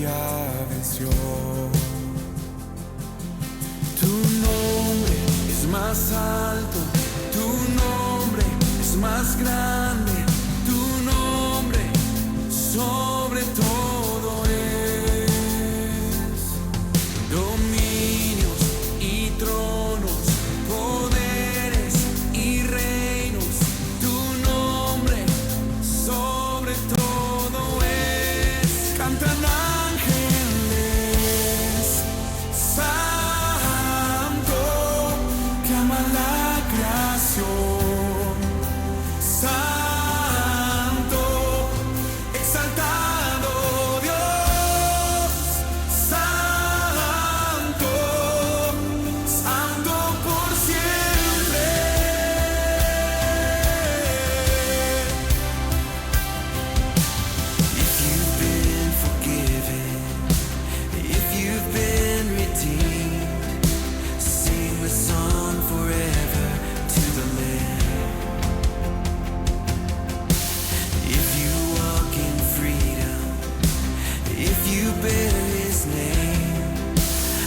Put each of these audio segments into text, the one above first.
ya venció. Tu nombre es más alto, tu nombre es más grande, tu nombre sobre todo es. Dominios y tronos, poderes y reinos, tu nombre sobre todo es. Cantan ángeles, santo, clama la creación, santo, exaltado Dios, santo, santo por siempre. If you've been forgiven, if you've been redeemed, sing the song forever to the Lamb. If you walk in freedom, if you bear His name,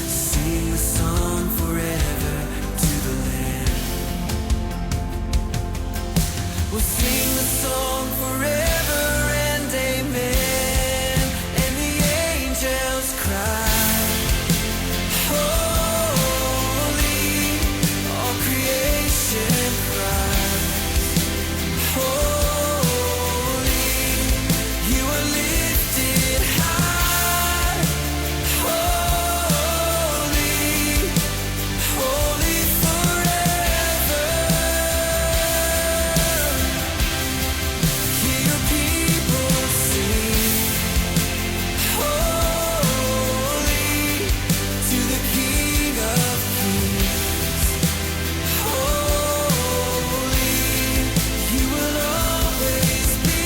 sing the song forever to the Lamb. We'll sing the song forever and amen. And the angels cry, holy, all creation cries, holy, you are lifted high, holy, holy forever. Hear your people sing, holy, to the King of Kings, holy, you will always be,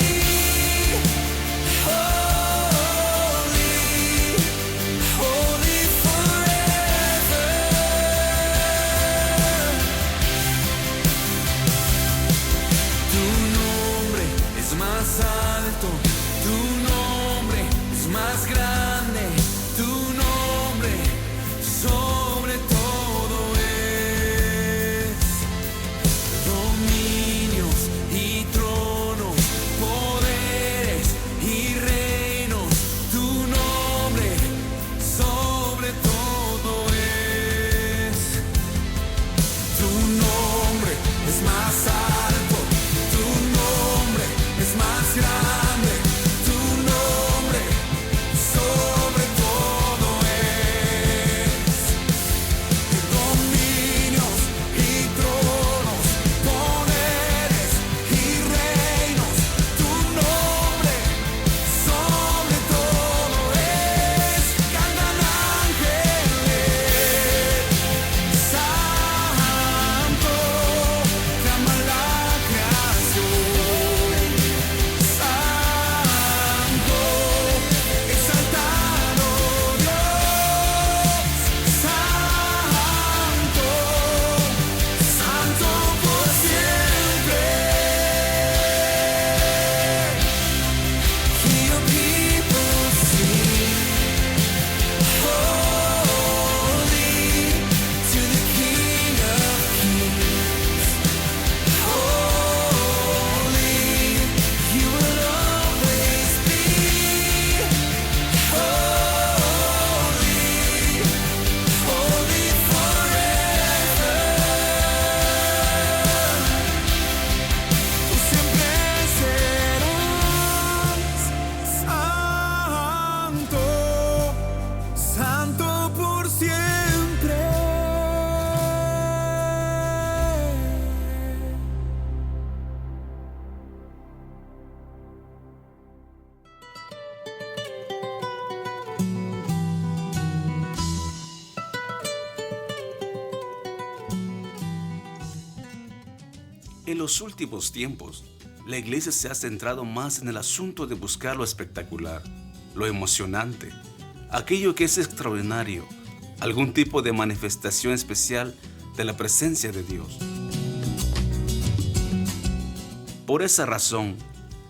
holy, holy forever. Tu nombre es más alto, tu nombre es más grande, tu nombre sobre todo es. Dominios y tronos, poderes y reinos, tu nombre sobre todo es. Tu nombre es más alto, tu nombre es más grande, tu nombre sobre todo es. Dominios y tronos, poderes y reinos, tu nombre sobre todo es. Cantan ángeles, santo, clama la creación, santo, exaltado Dios, santo, santo por siempre. Hear your people sing, holy, to the King of Kings, holy, you will always be, holy, holy forever. Tú siempre serás santo, santo por siempre. En los últimos tiempos, la iglesia se ha centrado más en el asunto de buscar lo espectacular, lo emocionante, aquello que es extraordinario, algún tipo de manifestación especial de la presencia de Dios. Por esa razón,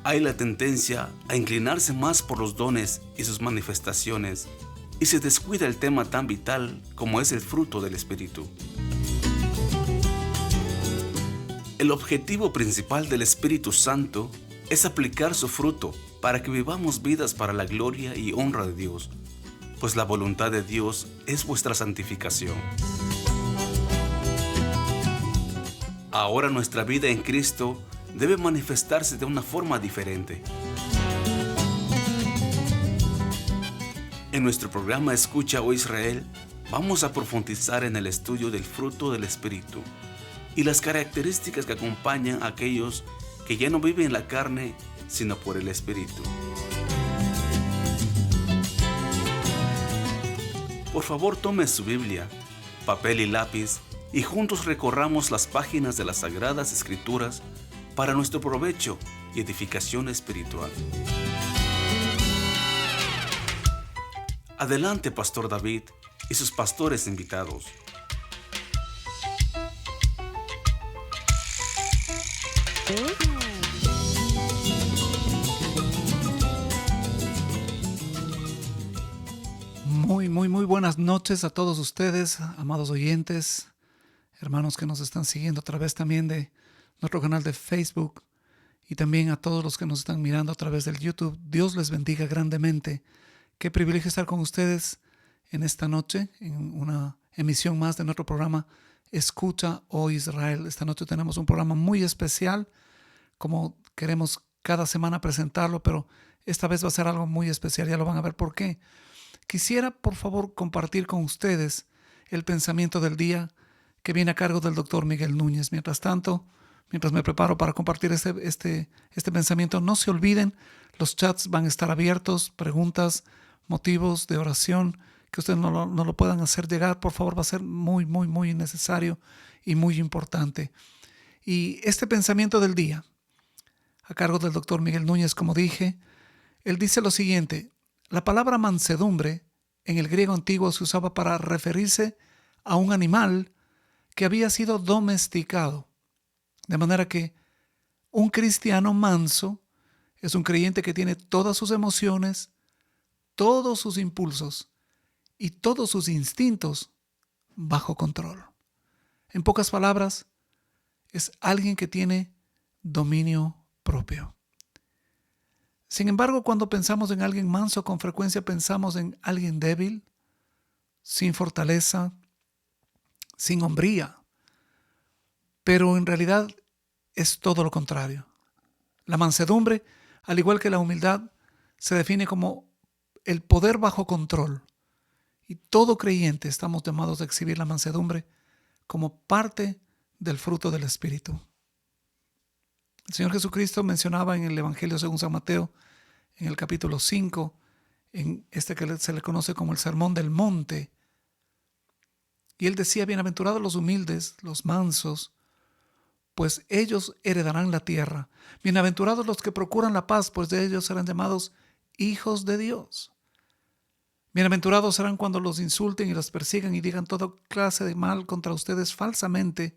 hay la tendencia a inclinarse más por los dones y sus manifestaciones, y se descuida el tema tan vital como es el fruto del Espíritu. El objetivo principal del Espíritu Santo es aplicar su fruto para que vivamos vidas para la gloria y honra de Dios, pues la voluntad de Dios es vuestra santificación. Ahora nuestra vida en Cristo debe manifestarse de una forma diferente. En nuestro programa Escucha, oh Israel, vamos a profundizar en el estudio del fruto del Espíritu y las características que acompañan a aquellos que ya no viven en la carne, sino por el Espíritu. Por favor, tome su Biblia, papel y lápiz, y juntos recorramos las páginas de las Sagradas Escrituras para nuestro provecho y edificación espiritual. Adelante, Pastor David y sus pastores invitados. Muy buenas noches a todos ustedes, amados oyentes, hermanos que nos están siguiendo a través también de nuestro canal de Facebook y también a todos los que nos están mirando a través del YouTube. Dios les bendiga grandemente. Qué privilegio estar con ustedes en esta noche, en una emisión más de nuestro programa Escucha, oh Israel. Esta noche tenemos un programa muy especial, como queremos cada semana presentarlo, pero esta vez va a ser algo muy especial, ya lo van a ver por qué. Quisiera, por favor, compartir con ustedes el pensamiento del día que viene a cargo del doctor Miguel Núñez. Mientras tanto, mientras me preparo para compartir este pensamiento, no se olviden, los chats van a estar abiertos, preguntas, motivos de oración que ustedes no lo puedan hacer llegar, por favor, va a ser muy necesario y muy importante. Y este pensamiento del día, a cargo del doctor Miguel Núñez, como dije, él dice lo siguiente: la palabra mansedumbre en el griego antiguo se usaba para referirse a un animal que había sido domesticado. De manera que un cristiano manso es un creyente que tiene todas sus emociones, todos sus impulsos y todos sus instintos bajo control. En pocas palabras, es alguien que tiene dominio propio. Sin embargo, cuando pensamos en alguien manso, con frecuencia pensamos en alguien débil, sin fortaleza, sin hombría. Pero en realidad es todo lo contrario. La mansedumbre, al igual que la humildad, se define como el poder bajo control. Y todo creyente estamos llamados a exhibir la mansedumbre como parte del fruto del Espíritu. El Señor Jesucristo mencionaba en el Evangelio según San Mateo, en el capítulo 5, en este que se le conoce como el Sermón del Monte. Y Él decía: bienaventurados los humildes, los mansos, pues ellos heredarán la tierra. Bienaventurados los que procuran la paz, pues de ellos serán llamados hijos de Dios. Bienaventurados serán cuando los insulten y los persigan y digan toda clase de mal contra ustedes falsamente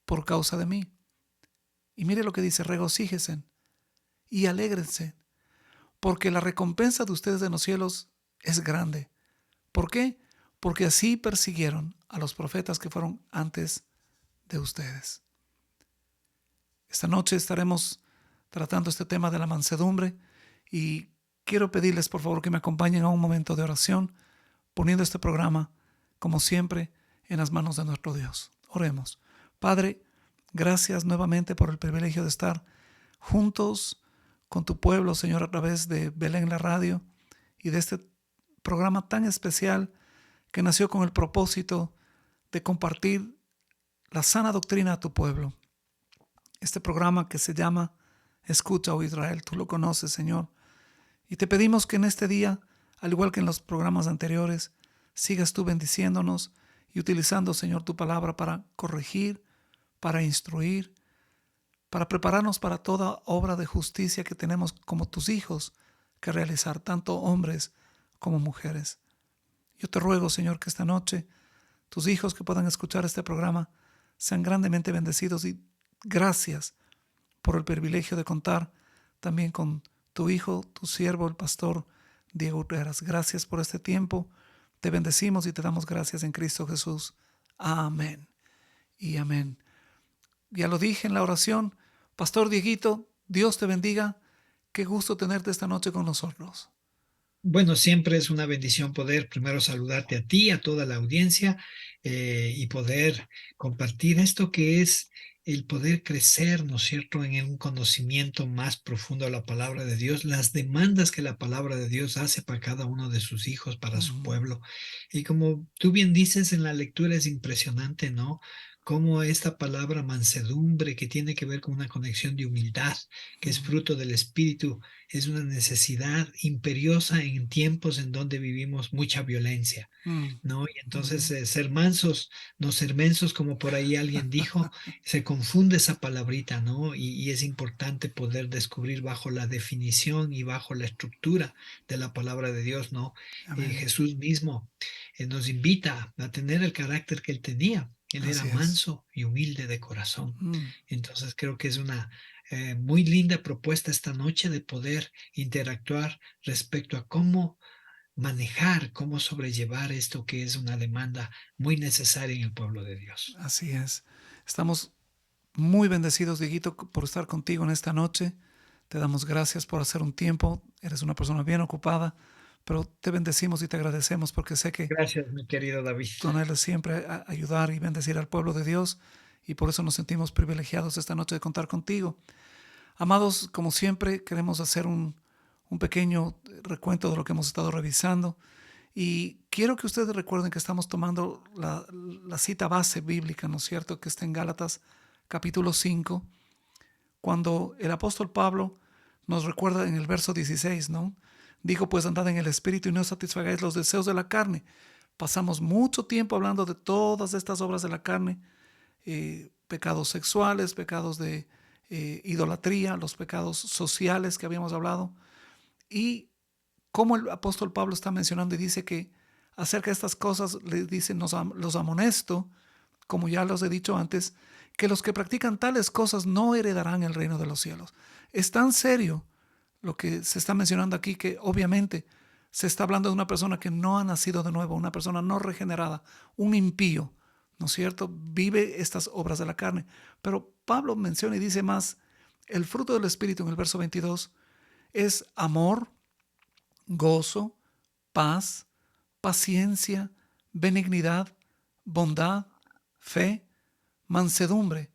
por causa de mí. Y mire lo que dice: regocíjense y alégrense, porque la recompensa de ustedes en los cielos es grande. ¿Por qué? Porque así persiguieron a los profetas que fueron antes de ustedes. Esta noche estaremos tratando este tema de la mansedumbre y quiero pedirles por favor que me acompañen a un momento de oración, poniendo este programa, como siempre, en las manos de nuestro Dios. Oremos. Padre, gracias nuevamente por el privilegio de estar juntos con tu pueblo, Señor, a través de Belén la Radio y de este programa tan especial que nació con el propósito de compartir la sana doctrina a tu pueblo. Este programa que se llama Escucha, oh Israel, tú lo conoces, Señor. Y te pedimos que en este día, al igual que en los programas anteriores, sigas tú bendiciéndonos y utilizando, Señor, tu palabra para corregir, para instruir, para prepararnos para toda obra de justicia que tenemos como tus hijos que realizar, tanto hombres como mujeres. Yo te ruego, Señor, que esta noche tus hijos que puedan escuchar este programa sean grandemente bendecidos, y gracias por el privilegio de contar también con tu hijo, tu siervo, el pastor Diego Urreras. Gracias por este tiempo. Te bendecimos y te damos gracias en Cristo Jesús. Amén y amén. Ya lo dije en la oración. Pastor Dieguito, Dios te bendiga. Qué gusto tenerte esta noche con nosotros. Bueno, siempre es una bendición poder primero saludarte a ti, a toda la audiencia, y poder compartir esto que es el poder crecer, ¿no es cierto?, en un conocimiento más profundo de la palabra de Dios, las demandas que la palabra de Dios hace para cada uno de sus hijos, para su pueblo. Y como tú bien dices en la lectura, es impresionante, ¿no? Cómo esta palabra mansedumbre, que tiene que ver con una conexión de humildad, que es fruto del Espíritu, es una necesidad imperiosa en tiempos en donde vivimos mucha violencia, Mm, ¿no? Y entonces mm. ser mansos, no ser mensos, como por ahí alguien dijo, se confunde esa palabrita, ¿no? Y es importante poder descubrir bajo la definición y bajo la estructura de la palabra de Dios, ¿no? Amén. Jesús mismo nos invita a tener el carácter que él tenía. Él era Así es. manso y humilde de corazón. Mm, Entonces creo que es una muy linda propuesta esta noche de poder interactuar respecto a cómo manejar, cómo sobrellevar esto que es una demanda muy necesaria en el pueblo de Dios. así es. Estamos muy bendecidos, Dieguito, por estar contigo en esta noche. Te damos gracias por hacer un tiempo. Eres una persona bien ocupada, pero te bendecimos y te agradecemos porque sé que Gracias, mi querido David. tu anhelo es siempre ayudar y bendecir al pueblo de Dios, y por eso nos sentimos privilegiados esta noche de contar contigo. Amados, como siempre, queremos hacer un pequeño recuento de lo que hemos estado revisando. Y quiero que ustedes recuerden que estamos tomando la cita base bíblica, ¿no es cierto?, que está en Gálatas capítulo 5, cuando el apóstol Pablo nos recuerda en el verso 16, ¿no? Dijo, pues andad en el Espíritu y no satisfagáis los deseos de la carne. Pasamos mucho tiempo hablando de todas estas obras de la carne, pecados sexuales, pecados de idolatría, los pecados sociales que habíamos hablado, y como el apóstol Pablo está mencionando y dice que acerca de estas cosas le dice, los amonesto, como ya los he dicho antes, que los que practican tales cosas no heredarán el reino de los cielos. Es tan serio lo que se está mencionando aquí que obviamente se está hablando de una persona que no ha nacido de nuevo, una persona no regenerada, un impío, ¿no es cierto? Vive estas obras de la carne. Pero Pablo menciona y dice más, el fruto del Espíritu en el verso 22 es amor, gozo, paz, paciencia, benignidad, bondad, fe, mansedumbre.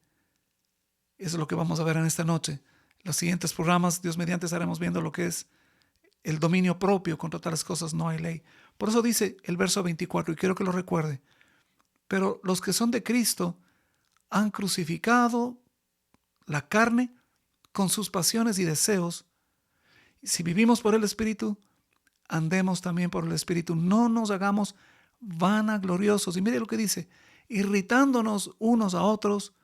Eso es lo que vamos a ver en esta noche. Los siguientes programas, Dios mediante, estaremos viendo lo que es el dominio propio. Contra tales cosas no hay ley. Por eso dice el verso 24, y quiero que lo recuerde. Pero los que son de Cristo han crucificado la carne con sus pasiones y deseos. Si vivimos por el Espíritu, andemos también por el Espíritu. No nos hagamos vanagloriosos. Y mire lo que dice, irritándonos unos a otros,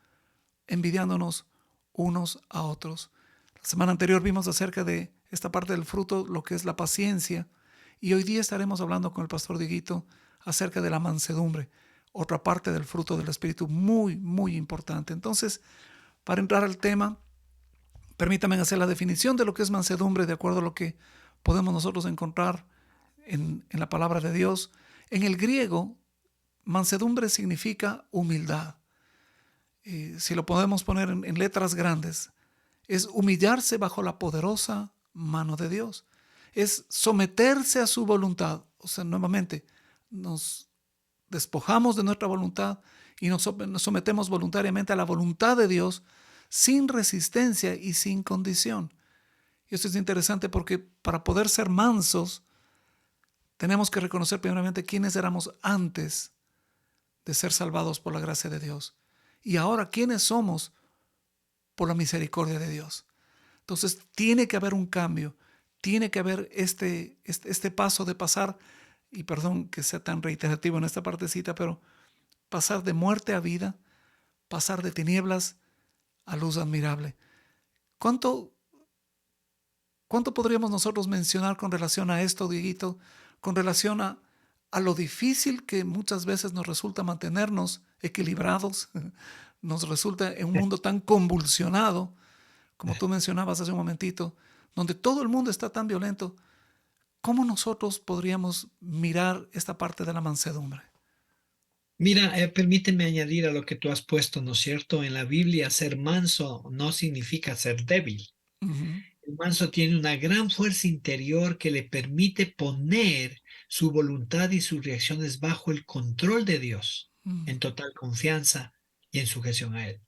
envidiándonos unos a otros. La semana anterior vimos acerca de esta parte del fruto, lo que es la paciencia. Y hoy día estaremos hablando con el pastor Dieguito acerca de la mansedumbre, otra parte del fruto del Espíritu muy, muy importante. Entonces, para entrar al tema, permítanme hacer la definición de lo que es mansedumbre de acuerdo a lo que podemos nosotros encontrar en la palabra de Dios. En el griego, mansedumbre significa humildad. Si lo podemos poner en letras grandes, es humillarse bajo la poderosa mano de Dios. Es someterse a su voluntad. O sea, nuevamente, nos despojamos de nuestra voluntad y nos sometemos voluntariamente a la voluntad de Dios sin resistencia y sin condición. Y esto es interesante porque para poder ser mansos tenemos que reconocer primeramente quiénes éramos antes de ser salvados por la gracia de Dios y ahora quiénes somos por la misericordia de Dios. Entonces tiene que haber un cambio, tiene que haber este paso de pasar, y perdón que sea tan reiterativo en esta partecita, pero pasar de muerte a vida, pasar de tinieblas a luz admirable. ¿Cuánto podríamos nosotros mencionar con relación a esto, Dieguito? Con relación a lo difícil que muchas veces nos resulta mantenernos equilibrados, nos resulta en un mundo tan convulsionado, como tú mencionabas hace un momentito, donde todo el mundo está tan violento, ¿cómo nosotros podríamos mirar esta parte de la mansedumbre? Mira, permíteme añadir a lo que tú has puesto, ¿no es cierto? En la Biblia, ser manso no significa ser débil. Ujú, El manso tiene una gran fuerza interior que le permite poner su voluntad y sus reacciones bajo el control de Dios, mm, en total confianza y en sujeción a Él.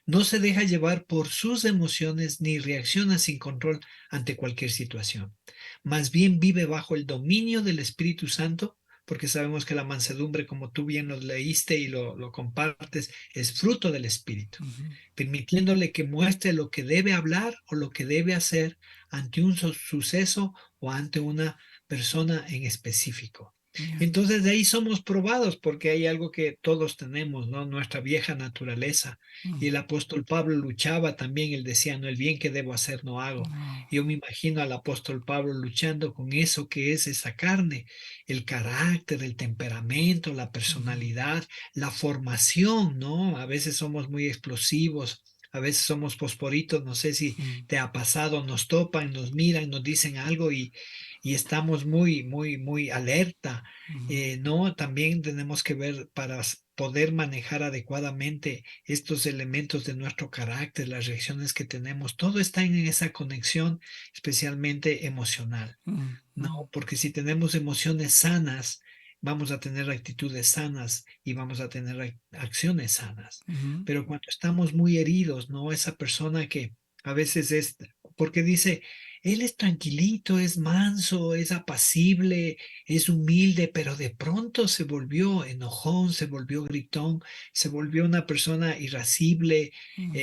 No se deja llevar por sus emociones ni reacciona sin control ante cualquier situación. Más bien vive bajo el dominio del Espíritu Santo, porque sabemos que la mansedumbre, como tú bien lo leíste y lo compartes, es fruto del Espíritu, ujú. permitiéndole que muestre lo que debe hablar o lo que debe hacer ante un suceso o ante una persona en específico. Ya, Entonces de ahí somos probados porque hay algo que todos tenemos, ¿no? Nuestra vieja naturaleza. Y mm, el apóstol Pablo luchaba también, él decía, no, el bien que debo hacer no hago. no, Yo me imagino al apóstol Pablo luchando con eso que es esa carne, el carácter, el temperamento, la ujú, personalidad, la formación, ¿no? A veces somos muy explosivos, a veces somos posporitos, no sé si mm, te ha pasado, nos topan, nos miran, nos dicen algo y estamos muy, muy, muy alerta. ujú, No, también tenemos que ver para poder manejar adecuadamente estos elementos de nuestro carácter, las reacciones que tenemos, todo está en esa conexión, especialmente emocional. mm, No, mm, porque si tenemos emociones sanas, vamos a tener actitudes sanas y vamos a tener acciones sanas. ujú, Pero cuando estamos muy heridos, ¿no? Esa persona que a veces es, porque dice, él es tranquilito, es manso, es apacible, es humilde, pero de pronto se volvió enojón, se volvió gritón, se volvió una persona irascible, mm,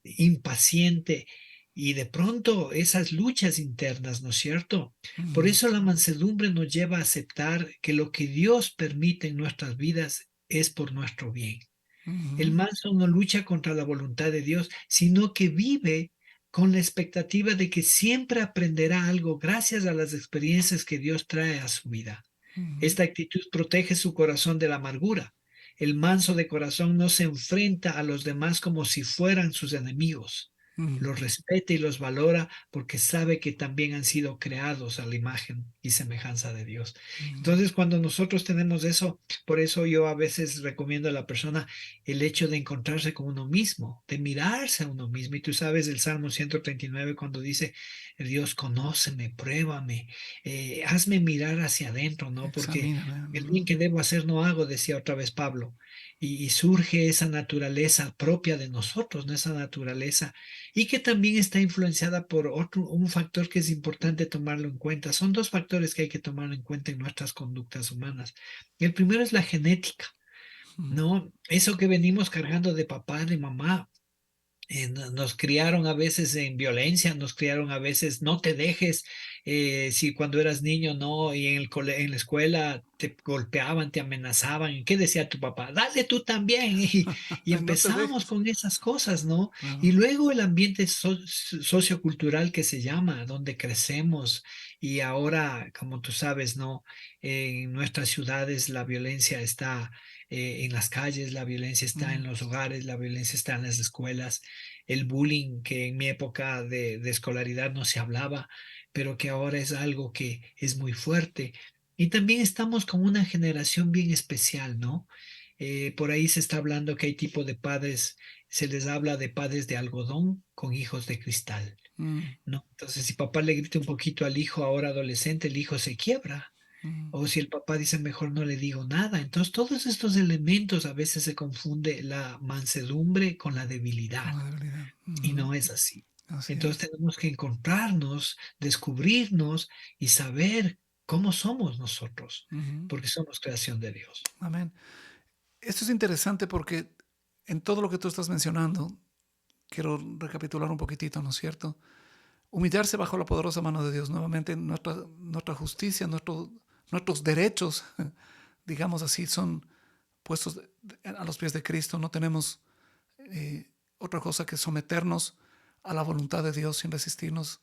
impaciente. Y de pronto esas luchas internas, ¿no es cierto? Por mm, eso la mansedumbre nos lleva a aceptar que lo que Dios permite en nuestras vidas es por nuestro bien. El ujú, manso no lucha contra la voluntad de Dios, sino que vive con la expectativa de que siempre aprenderá algo gracias a las experiencias que Dios trae a su vida. ujú, Esta actitud protege su corazón de la amargura. El manso de corazón no se enfrenta a los demás como si fueran sus enemigos. mm, Los respeta y los valora porque sabe que también han sido creados a la imagen y semejanza de Dios. mm, Entonces, cuando nosotros tenemos eso, por eso yo a veces recomiendo a la persona el hecho de encontrarse con uno mismo, de mirarse a uno mismo. Y tú sabes el Salmo 139 cuando dice, Dios, conóceme, pruébame, hazme mirar hacia adentro, ¿no? Porque examíname, el ujú, bien que debo hacer no hago, decía otra vez Pablo. Y surge esa naturaleza propia de nosotros, ¿no? Esa naturaleza, y que también está influenciada por un factor que es importante tomarlo en cuenta. Son dos factores que hay que tomar en cuenta en nuestras conductas humanas. El primero es la genética, mm, ¿no? Eso que venimos cargando de papá, de mamá, nos criaron a veces en violencia, nos criaron a veces no te dejes, si cuando eras niño no, y en en la escuela te golpeaban, te amenazaban, ¿qué decía tu papá? Dale tú también, y no te empezábamos dejes. con esas cosas, ¿no? Y Claro. luego el ambiente sociocultural que se llama, donde crecemos, y ahora, como tú sabes, ¿no? En nuestras ciudades la violencia está en las calles, la violencia está en Mm, los hogares, la violencia está en las escuelas, el bullying que en mi época de escolaridad no se hablaba, pero que ahora es algo que es muy fuerte. Y también estamos con una generación bien especial, ¿no? Por ahí se está hablando que hay tipo de padres, se les habla de padres de algodón con hijos de cristal, mm, ¿no? Entonces, si papá le grita un poquito al hijo ahora adolescente, el hijo se quiebra. mm, O si el papá dice mejor no le digo nada. Entonces, todos estos elementos a veces se confunde la mansedumbre con la con debilidad la debilidad. y Ujú, no es así. así Entonces es. tenemos que encontrarnos, descubrirnos y saber cómo somos nosotros, Ujú, porque somos creación de Dios. amén. Esto es interesante porque en todo lo que tú estás mencionando, quiero recapitular un poquitito, ¿no es cierto? Humillarse bajo la poderosa mano de Dios, nuevamente nuestra justicia, nuestros derechos, digamos así, son puestos a los pies de Cristo. No tenemos otra cosa que someternos a la voluntad de Dios sin resistirnos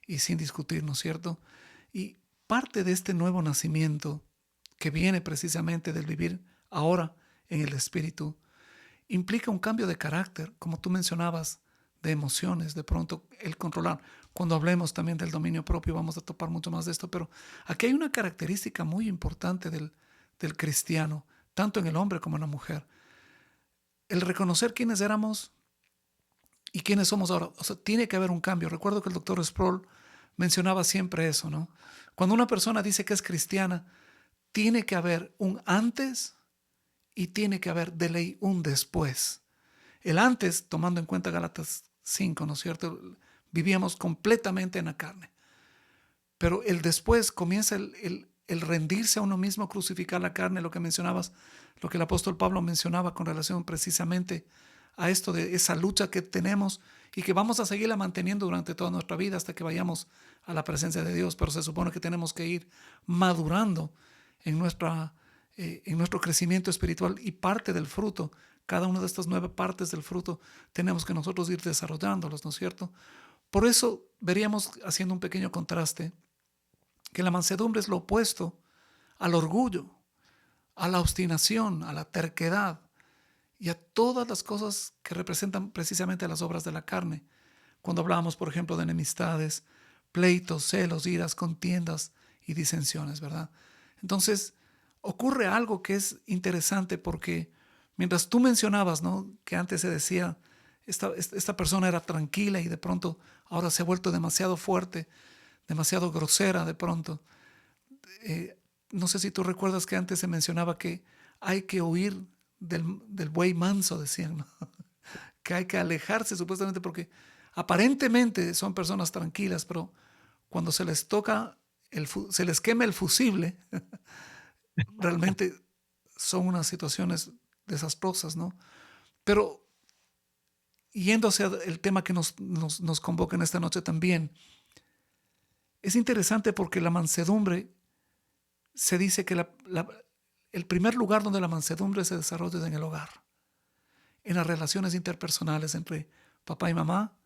y sin discutir, ¿no es cierto? Y parte de este nuevo nacimiento que viene precisamente del vivir ahora en el Espíritu implica un cambio de carácter, como tú mencionabas, de emociones, de pronto el controlar. Cuando hablemos también del dominio propio vamos a topar mucho más de esto, pero aquí hay una característica muy importante del cristiano, tanto en el hombre como en la mujer. El reconocer quiénes éramos y quiénes somos ahora. O sea, tiene que haber un cambio. Recuerdo que el doctor Sproul mencionaba siempre eso, ¿no? Cuando una persona dice que es cristiana, tiene que haber un antes y tiene que haber de ley un después. El antes, tomando en cuenta Gálatas 5, ¿no es cierto? Vivíamos completamente en la carne. Pero el después comienza el rendirse a uno mismo, crucificar la carne, lo que mencionabas, lo que el apóstol Pablo mencionaba con relación precisamente a esto de esa lucha que tenemos y que vamos a seguirla manteniendo durante toda nuestra vida hasta que vayamos a la presencia de Dios. Pero se supone que tenemos que ir madurando en nuestro crecimiento espiritual, y parte del fruto, cada una de estas 9 partes del fruto, tenemos que nosotros ir desarrollándolos, ¿no es cierto? Por eso veríamos, haciendo un pequeño contraste, que la mansedumbre es lo opuesto al orgullo, a la obstinación, a la terquedad y a todas las cosas que representan precisamente las obras de la carne. Cuando hablábamos, por ejemplo, de enemistades, pleitos, celos, iras, contiendas y disensiones, ¿verdad? Entonces, ocurre algo que es interesante, porque mientras tú mencionabas, ¿no?, que antes se decía, esta persona era tranquila y de pronto ahora se ha vuelto demasiado fuerte, demasiado grosera de pronto. No sé si tú recuerdas que antes se mencionaba que hay que huir del buey manso, decían, ¿no? Que hay que alejarse supuestamente porque aparentemente son personas tranquilas, pero cuando se les toca, se les quema el fusible, realmente son unas situaciones desastrosas, ¿no? Pero yéndose al tema que nos convoca en esta noche también, es interesante porque la mansedumbre, se dice que el primer lugar donde la mansedumbre se desarrolla es en el hogar, en las relaciones interpersonales entre papá y mamá,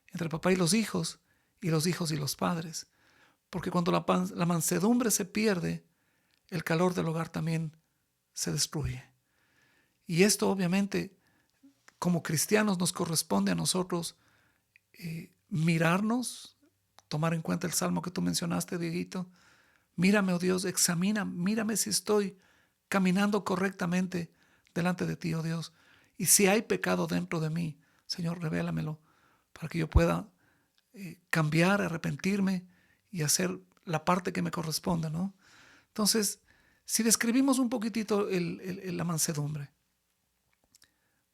entre papá y los hijos y los padres. Porque cuando la mansedumbre se pierde, el calor del hogar también se destruye. Y esto obviamente, como cristianos, nos corresponde a nosotros mirarnos, tomar en cuenta el salmo que tú mencionaste, Dieguito. Mírame, oh Dios, mírame si estoy caminando correctamente delante de ti, oh Dios. Y si hay pecado dentro de mí, Señor, revélamelo para que yo pueda cambiar, arrepentirme y hacer la parte que me corresponde, ¿no? Entonces, si describimos un poquitito la mansedumbre,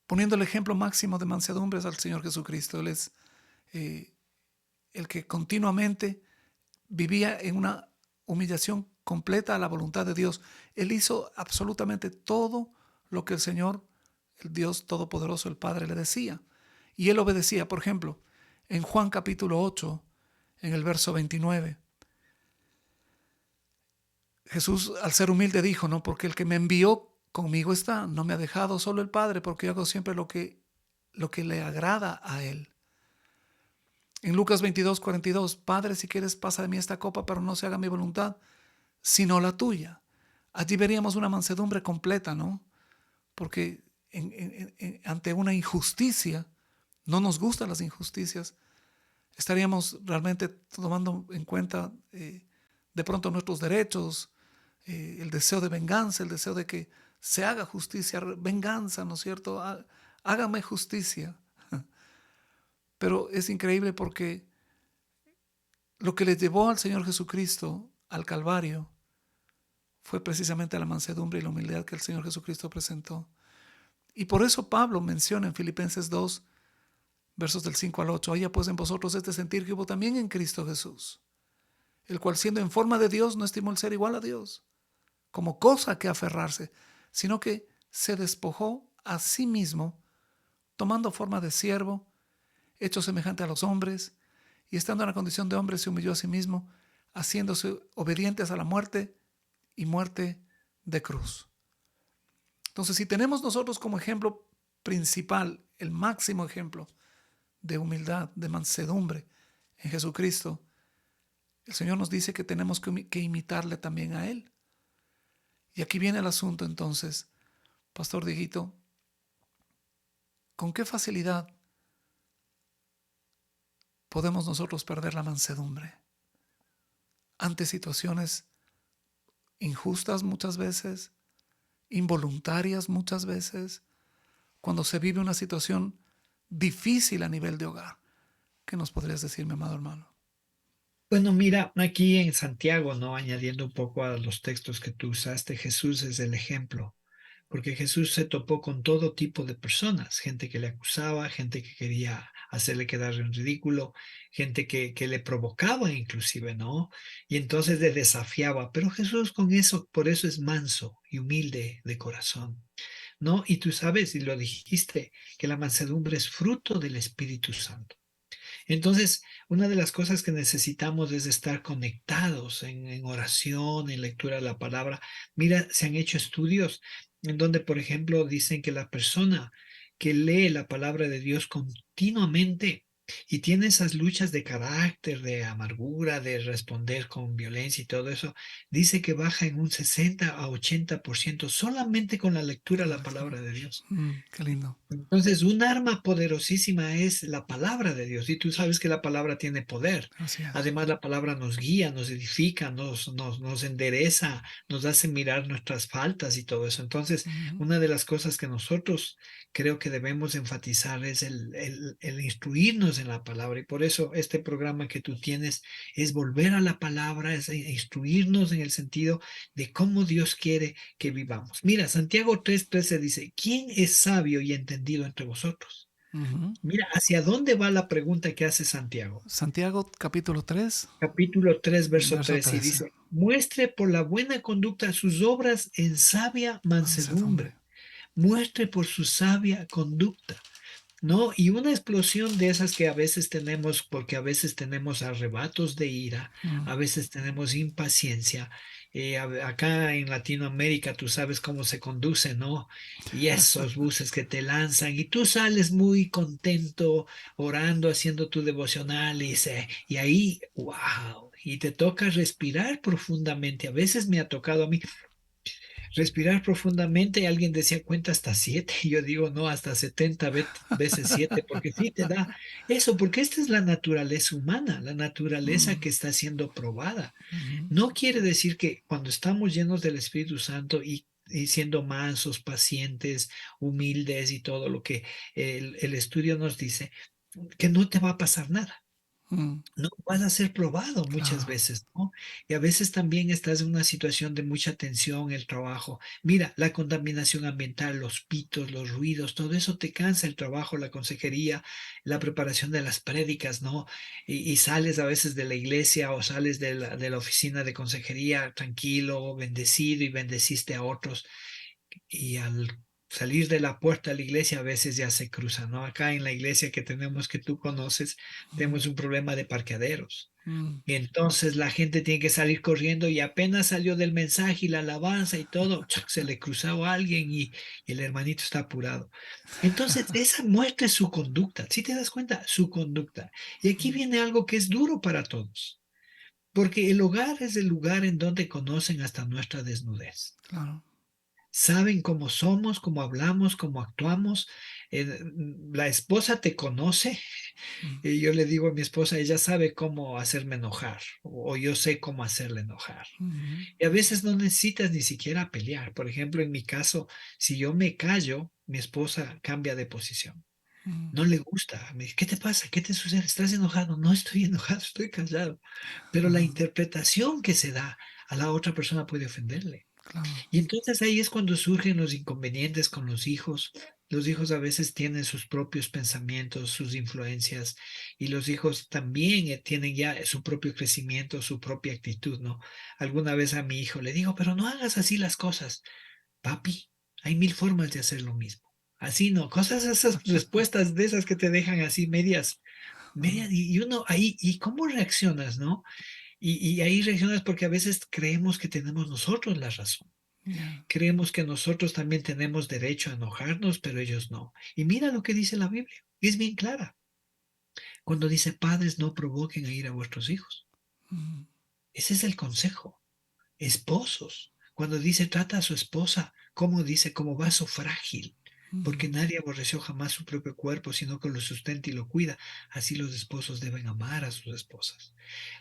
poniendo el ejemplo máximo de mansedumbre es al Señor Jesucristo. Él es el que continuamente vivía en una humillación completa a la voluntad de Dios. Él hizo absolutamente todo lo que el Señor, el Dios Todopoderoso, el Padre, le decía. Y él obedecía. Por ejemplo, en Juan capítulo 8, en el verso 29, Jesús, al ser humilde, dijo, ¿no?, porque el que me envió conmigo está, no me ha dejado solo el Padre, porque yo hago siempre lo que le agrada a Él. En Lucas 22, 42, Padre, si quieres, pasa de mí esta copa, pero no se haga mi voluntad, sino la tuya. Allí veríamos una mansedumbre completa, ¿no? Porque ante una injusticia, no nos gustan las injusticias, estaríamos realmente tomando en cuenta de pronto nuestros derechos, el deseo de venganza, el deseo de que se haga justicia, venganza, ¿no es cierto? Hágame justicia. Pero es increíble porque lo que le llevó al Señor Jesucristo al Calvario fue precisamente la mansedumbre y la humildad que el Señor Jesucristo presentó. Y por eso Pablo menciona en Filipenses 2, versos del 5 al 8, haya pues en vosotros este sentir que hubo también en Cristo Jesús, el cual siendo en forma de Dios no estimó el ser igual a Dios como cosa que aferrarse, sino que se despojó a sí mismo, tomando forma de siervo, hecho semejante a los hombres, y estando en la condición de hombre se humilló a sí mismo, haciéndose obedientes a la muerte y muerte de cruz. Entonces, si tenemos nosotros como ejemplo principal, el máximo ejemplo de humildad, de mansedumbre en Jesucristo, el Señor nos dice que tenemos que imitarle también a Él. Y aquí viene el asunto entonces, Pastor Dieguito, ¿con qué facilidad podemos nosotros perder la mansedumbre ante situaciones injustas muchas veces, involuntarias muchas veces, cuando se vive una situación difícil a nivel de hogar. ¿Qué nos podrías decir, mi amado hermano? Bueno, mira, aquí en Santiago, ¿no? Añadiendo un poco a los textos que tú usaste, Jesús es el ejemplo, porque Jesús se topó con todo tipo de personas, gente que le acusaba, gente que quería hacerle quedar en ridículo, gente que le provocaba inclusive, ¿no? Y entonces le desafiaba, pero Jesús con eso, por eso es manso y humilde de corazón, ¿no? Y tú sabes, y lo dijiste, que la mansedumbre es fruto del Espíritu Santo. Entonces, una de las cosas que necesitamos es estar conectados en oración, en lectura de la palabra. Mira, se han hecho estudios en donde, por ejemplo, dicen que la persona que lee la palabra de Dios continuamente y tiene esas luchas de carácter, de amargura, de responder con violencia y todo eso, dice que baja en un 60 a 80% solamente con la lectura de la Correcto. palabra de Dios. Qué lindo. Entonces, un arma poderosísima es la palabra de Dios, y tú sabes que la palabra tiene poder. Así es. Además, la palabra nos guía, nos edifica, nos endereza, nos hace mirar nuestras faltas y todo eso. Entonces, Ujú. una de las cosas que nosotros creo que debemos enfatizar es el instruirnos en la palabra, y por eso este programa que tú tienes es volver a la palabra, es instruirnos en el sentido de cómo Dios quiere que vivamos. Mira, Santiago 3:13 dice, ¿quién es sabio y entendido entre vosotros? Ujú. Mira, ¿hacia dónde va la pregunta que hace Santiago? Santiago capítulo 3, Capítulo 3, verso verso 13, y 13. dice, muestre por la buena conducta sus obras en sabia Mansedumbre. mansedumbre, muestre por su sabia conducta. ¿No? Y una explosión de esas que a veces tenemos, porque a veces tenemos arrebatos de ira, Mm. a veces tenemos impaciencia. Acá en Latinoamérica tú sabes cómo se conduce, ¿no? Y esos buses que te lanzan y tú sales muy contento, orando, haciendo tu devocional y ahí, wow, y te toca respirar profundamente. A veces me ha tocado a mí respirar profundamente y alguien decía cuenta hasta 7 y yo digo no, hasta 70 veces 7 porque sí te da eso, porque esta es la naturaleza humana, la naturaleza Mm. que está siendo probada. Ujú. No quiere decir que cuando estamos llenos del Espíritu Santo y siendo mansos, pacientes, humildes y todo lo que el estudio nos dice, que no te va a pasar nada. Mm. No, vas a ser probado muchas Claro. veces, ¿no? Y a veces también estás en una situación de mucha tensión, el trabajo. Mira, la contaminación ambiental, los pitos, los ruidos, todo eso te cansa el trabajo, la consejería, la preparación de las prédicas, ¿no? Y sales a veces de la iglesia o sales de la oficina de consejería tranquilo, bendecido y bendeciste a otros y al salir de la puerta de la iglesia a veces ya se cruza, ¿no? Acá en la iglesia que tenemos que tú conoces, Mm. tenemos un problema de parqueaderos. Mm. Y entonces la gente tiene que salir corriendo y apenas salió del mensaje y la alabanza y todo, ¡chuc! Se le cruzó a alguien y el hermanito está apurado. Entonces, esa muestra es su conducta. ¿Sí te das cuenta? Su conducta. Y aquí Mm. viene algo que es duro para todos, porque el hogar es el lugar en donde conocen hasta nuestra desnudez. Claro. Saben cómo somos, cómo hablamos, cómo actuamos. La esposa te conoce Mm. y yo le digo a mi esposa, ella sabe cómo hacerme enojar o yo sé cómo hacerle enojar. Ujú. Y a veces no necesitas ni siquiera pelear. Por ejemplo, en mi caso, si yo me callo, mi esposa cambia de posición. Mm. No le gusta. Me dice, ¿qué te pasa? ¿Qué te sucede? ¿Estás enojado? No estoy enojado, estoy callado. Pero la Ajá. interpretación que se da a la otra persona puede ofenderle. Claro. Y entonces ahí es cuando surgen los inconvenientes con los hijos. Los hijos a veces tienen sus propios pensamientos, sus influencias, y los hijos también tienen ya su propio crecimiento, su propia actitud, ¿no? Alguna vez a mi hijo le digo, pero no hagas así las cosas. Papi, hay mil formas de hacer lo mismo. Así no, cosas, esas respuestas de esas que te dejan así medias, Ah. medias, y uno ahí, ¿y cómo reaccionas, no? Y ahí reaccionas porque a veces creemos que tenemos nosotros la razón. Ya. Creemos que nosotros también tenemos derecho a enojarnos, pero ellos no. Y mira lo que dice la Biblia. Es bien clara. Cuando dice, padres, no provoquen a ir a vuestros hijos. Mm. Ese es el consejo. Esposos. Cuando dice, trata a su esposa, como dice, como vaso frágil. porque nadie aborreció jamás su propio cuerpo, sino que lo sustenta y lo cuida. Así los esposos deben amar a sus esposas.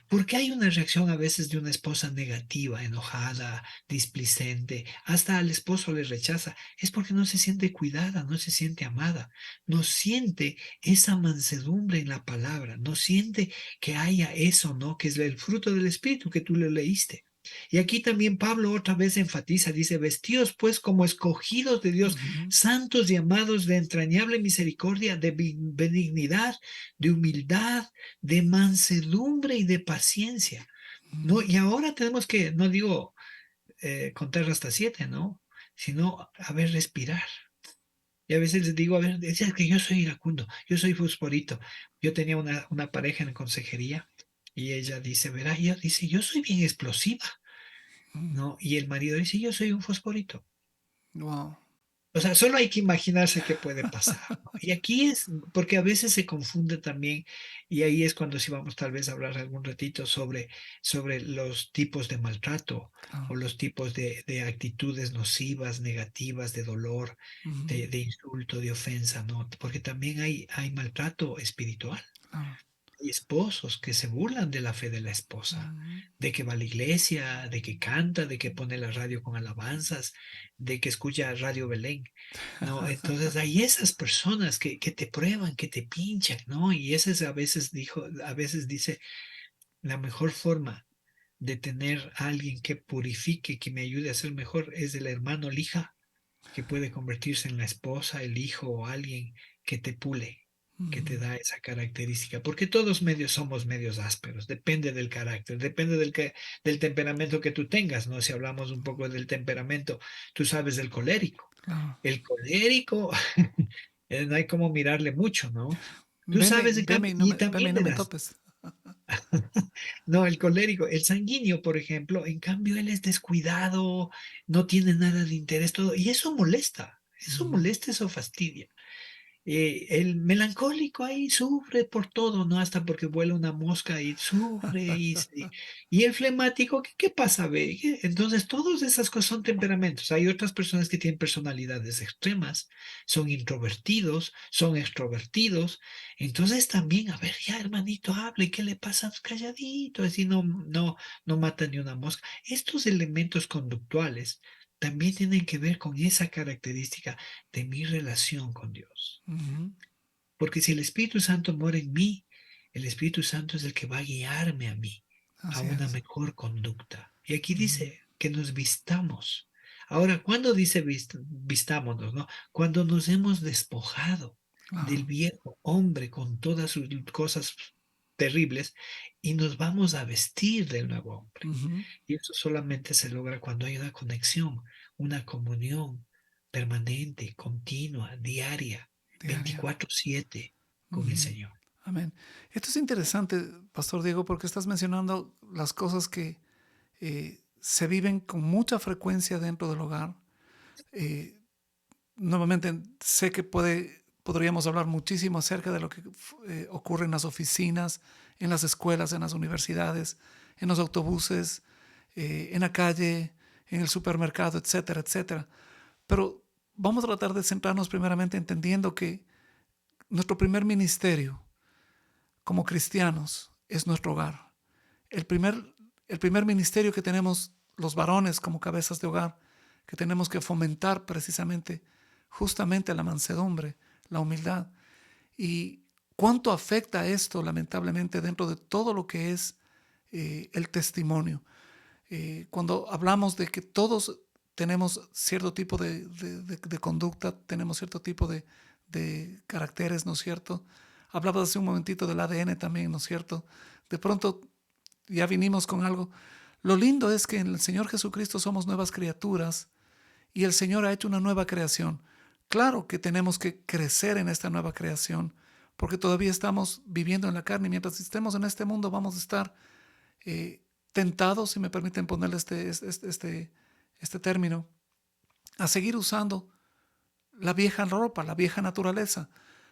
Porque hay una reacción a veces de una esposa negativa, enojada, displicente, hasta al esposo le rechaza? Es porque no se siente cuidada, no se siente amada, no siente esa mansedumbre en la palabra, no siente que haya eso, ¿no? Que es el fruto del Espíritu que tú le leíste. Y aquí también Pablo otra vez enfatiza, dice, vestidos pues como escogidos de Dios, Ujú, santos y amados de entrañable misericordia, de benignidad, de humildad, de mansedumbre y de paciencia, ¿no? ujú. Y ahora tenemos que, no digo contar hasta 7, ¿no? Sino, a ver, respirar. Y a veces les digo, a ver, es que yo soy iracundo, yo soy fosforito. Yo tenía una pareja en consejería y ella dice, verá, ella dice, yo soy bien explosiva, ¿no? Y el marido dice, yo soy un fosforito. Wow. O sea, solo hay que imaginarse qué puede pasar, ¿no? Y aquí es, porque a veces se confunde también, y ahí es cuando sí vamos tal vez a hablar algún ratito sobre los tipos de maltrato o Claro. los tipos de actitudes nocivas, negativas, de dolor, Ujú, de insulto, de ofensa, ¿no? Porque también hay maltrato espiritual. claro. Hay esposos que se burlan de la fe de la esposa, Ujú, de que va a la iglesia, de que canta, de que pone la radio con alabanzas, de que escucha Radio Belén, ¿no? Entonces hay esas personas que te prueban, que te pinchan, ¿no? Y ese es a veces dice, la mejor forma de tener a alguien que purifique, que me ayude a ser mejor, es el hermano lija, que puede convertirse en la esposa, el hijo o alguien que te pule, que te ujú. da esa característica, porque todos medios somos medios ásperos, depende del carácter, depende del temperamento que tú tengas, ¿no? Si hablamos un poco del temperamento, tú sabes del colérico. Claro. El colérico, no hay como mirarle mucho, ¿no? Tú Veme, sabes, en veme cambio, y no y me, veme y también no me verás, topes. no, el colérico, el sanguíneo, por ejemplo, en cambio, él es descuidado, no tiene nada de interés, todo, y eso Ujú. molesta, eso fastidia. El melancólico ahí sufre por todo, ¿no? Hasta porque vuela una mosca y sufre. Y el flemático, ¿qué pasa, ve? Entonces, todas esas cosas son temperamentos. Hay otras personas que tienen personalidades extremas, son introvertidos, son extrovertidos. Entonces, también, a ver, ya, hermanito, hable, ¿qué le pasa? Calladito, así no mata ni una mosca. Estos elementos conductuales también tienen que ver con esa característica de mi relación con Dios. Ujú. Porque si el Espíritu Santo mora en mí, el Espíritu Santo es el que va a guiarme a mí a Así una es. mejor conducta. Y aquí Ujú. dice que nos vistamos. Ahora, ¿cuándo dice vistámonos, no? Cuando nos hemos despojado del Claro. viejo hombre con todas sus cosas terribles y nos vamos a vestir del nuevo hombre. Ujú. Y eso solamente se logra cuando hay una conexión, una comunión permanente, continua, diaria, Diaria. 24/7 con el Ujú. Señor. Amén. Esto es interesante, Pastor Diego, porque estás mencionando las cosas que se viven con mucha frecuencia dentro del hogar. Eh, Nuevamente, sé que podríamos hablar muchísimo acerca de lo que ocurre en las oficinas, en las escuelas, en las universidades, en los autobuses, en la calle, en el supermercado, etcétera, etcétera. Pero vamos a tratar de centrarnos primeramente entendiendo que nuestro primer ministerio como cristianos es nuestro hogar. El primer, el primer ministerio que tenemos los varones como cabezas de hogar, que tenemos que fomentar precisamente, justamente la mansedumbre, la humildad. Y cuánto afecta esto, lamentablemente, dentro de todo lo que es el testimonio. Cuando hablamos de que todos tenemos cierto tipo de conducta, tenemos cierto tipo de caracteres, ¿no es cierto? Hablabas hace un momentito del ADN también, ¿no es cierto? De pronto ya vinimos con algo. Lo lindo es que en el Señor Jesucristo somos nuevas criaturas y el Señor ha hecho una nueva creación. Claro que tenemos que crecer en esta nueva creación porque todavía estamos viviendo en la carne y mientras estemos en este mundo vamos a estar eh, tentados, si me permiten ponerle este término, a seguir usando la vieja ropa, la vieja naturaleza.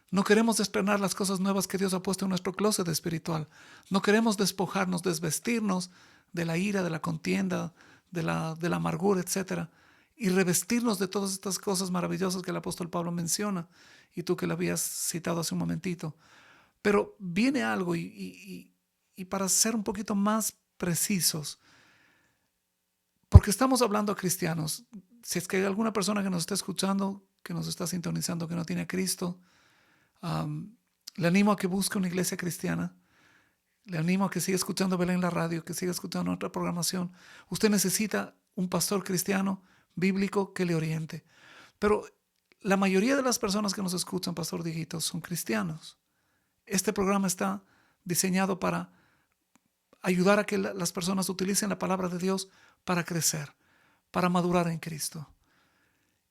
No queremos estrenar las cosas nuevas que Dios ha puesto en nuestro closet espiritual. No queremos despojarnos, desvestirnos de la ira, de la contienda, de la amargura, etc. y revestirnos de todas estas cosas maravillosas que el apóstol Pablo menciona y tú que lo habías citado hace un momentito. Pero viene algo y para ser un poquito más precisos, porque estamos hablando a cristianos, si es que hay alguna persona que nos está escuchando, que nos está sintonizando, que no tiene a Cristo, le animo a que busque una iglesia cristiana. Le animo a que siga escuchando Belén en la radio, que siga escuchando otra programación. Usted necesita un pastor cristiano, bíblico, que le oriente. Pero la mayoría de las personas que nos escuchan, Pastor Dieguito, son cristianos. Este programa está diseñado para ayudar a que las personas utilicen la palabra de Dios para crecer, para madurar en Cristo.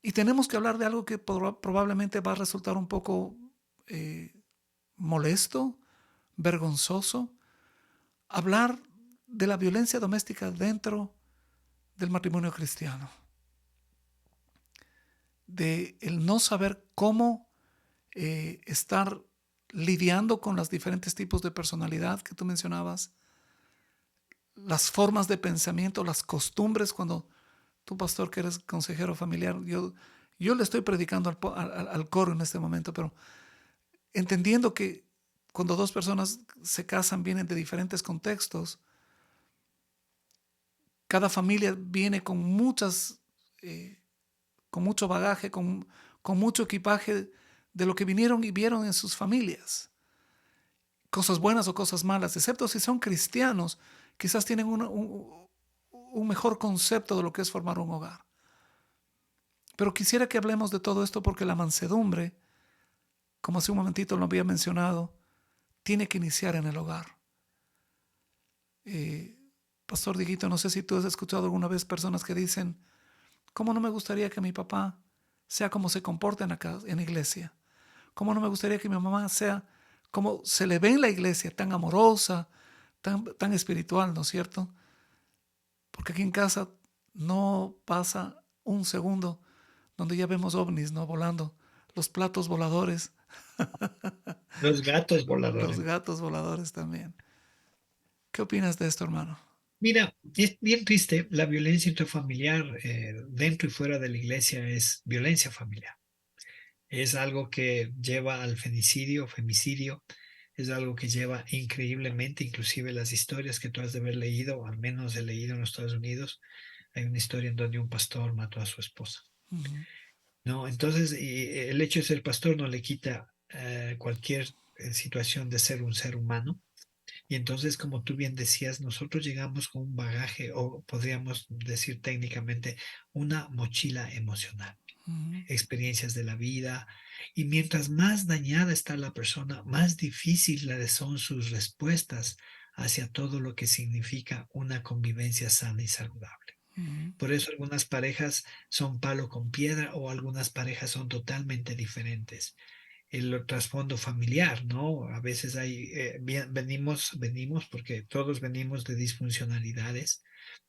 Y tenemos que hablar de algo que probablemente va a resultar un poco molesto, vergonzoso. Hablar de la violencia doméstica dentro del matrimonio cristiano. De el no saber cómo estar lidiando con los diferentes tipos de personalidad que tú mencionabas, las formas de pensamiento, las costumbres. Cuando tú, pastor, que eres consejero familiar, yo le estoy predicando al coro en este momento, pero entendiendo que cuando dos personas se casan vienen de diferentes contextos, cada familia viene con con mucho bagaje, con mucho equipaje de lo que vinieron y vieron en sus familias. Cosas buenas o cosas malas, excepto si son cristianos, quizás tienen un mejor concepto de lo que es formar un hogar. Pero quisiera que hablemos de todo esto porque la mansedumbre, como hace un momentito lo había mencionado, tiene que iniciar en el hogar. Pastor Dieguito, no sé si tú has escuchado alguna vez personas que dicen: ¿cómo no me gustaría que mi papá sea como se comporta en la iglesia? ¿Cómo no me gustaría que mi mamá sea como se le ve en la iglesia, tan amorosa, tan espiritual, ¿no es cierto? Porque aquí en casa no pasa un segundo donde ya vemos ovnis, ¿no? Volando, los platos voladores, Los gatos los voladores. gatos voladores también. ¿Qué opinas de esto, hermano? Mira, es bien triste, la violencia intrafamiliar dentro y fuera de la iglesia es violencia familiar. Es algo que lleva al femicidio, es algo que lleva increíblemente, inclusive las historias que tú has de haber leído, o al menos he leído en los Estados Unidos, hay una historia en donde un pastor mató a su esposa. Uh-huh. ¿No? Entonces, el hecho de ser pastor no le quita cualquier situación de ser un ser humano. Y entonces, como tú bien decías, nosotros llegamos con un bagaje, o podríamos decir técnicamente, una mochila emocional, Uh-huh. experiencias de la vida. Y mientras más dañada está la persona, más difíciles son sus respuestas hacia todo lo que significa una convivencia sana y saludable. Uh-huh. Por eso algunas parejas son palo con piedra o algunas parejas son totalmente diferentes. El trasfondo familiar, ¿no? A veces hay, venimos porque todos venimos de disfuncionalidades.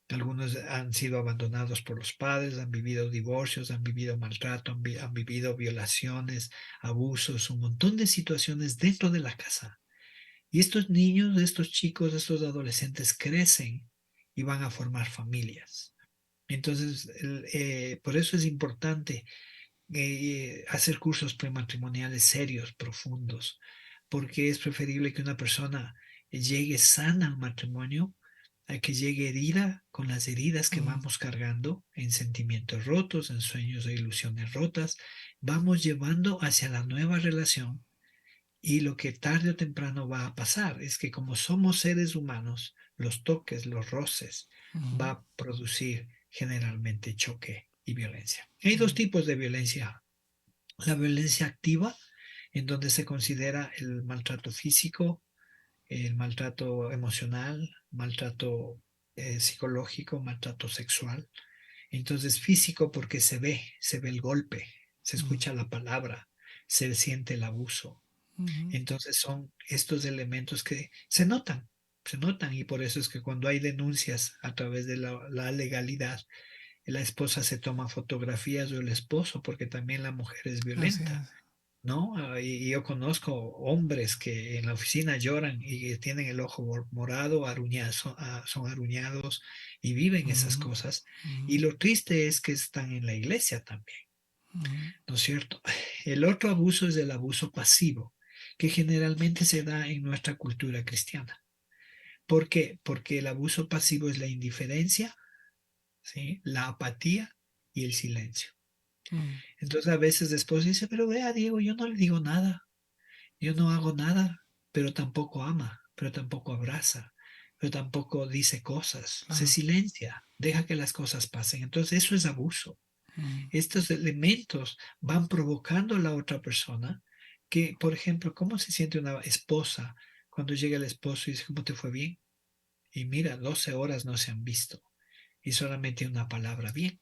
Algunos han sido abandonados por los padres, han vivido divorcios, han vivido maltrato, han vivido violaciones, abusos, un montón de situaciones dentro de la casa. Y estos niños, estos chicos, estos adolescentes crecen y van a formar familias. Entonces, por eso es importante hacer cursos prematrimoniales serios, profundos, porque es preferible que una persona llegue sana al matrimonio a que llegue herida con las heridas que Uh-huh. vamos cargando en sentimientos rotos, en sueños e ilusiones rotas. Vamos llevando hacia la nueva relación y lo que tarde o temprano va a pasar es que como somos seres humanos, los toques, los roces, va Uh-huh. a producir generalmente choque y violencia. Hay dos Uh-huh. tipos de violencia. La violencia activa, en donde se considera el maltrato físico, el maltrato emocional, maltrato psicológico, maltrato sexual. Entonces físico porque se ve el golpe, se escucha la palabra, se siente el abuso. Uh-huh. Entonces son estos elementos que se notan y por eso es que cuando hay denuncias a través de la legalidad, la esposa se toma fotografías o el esposo porque también la mujer es Así violenta. es. ¿no? Y yo conozco hombres que en la oficina lloran y tienen el ojo morado, son aruñados y viven esas Ujú, cosas. ujú, Y lo triste es que están en la iglesia también, ujú, ¿no es cierto? El otro abuso es el abuso pasivo, que generalmente se da en nuestra cultura cristiana. ¿Por qué? Porque el abuso pasivo es la indiferencia, ¿sí? La apatía y el silencio. ujú, Entonces a veces después dice, pero vea, Diego, yo no le digo nada. Yo no hago nada, pero tampoco ama, pero tampoco abraza, pero tampoco dice cosas, se claro. silencia, deja que las cosas pasen. Entonces eso es abuso. Ujú, Estos elementos van provocando a la otra persona que, por ejemplo, ¿cómo se siente una esposa cuando llega el esposo y dice, ¿cómo te fue bien? Y mira, 12 horas no se han visto y solamente una palabra bien.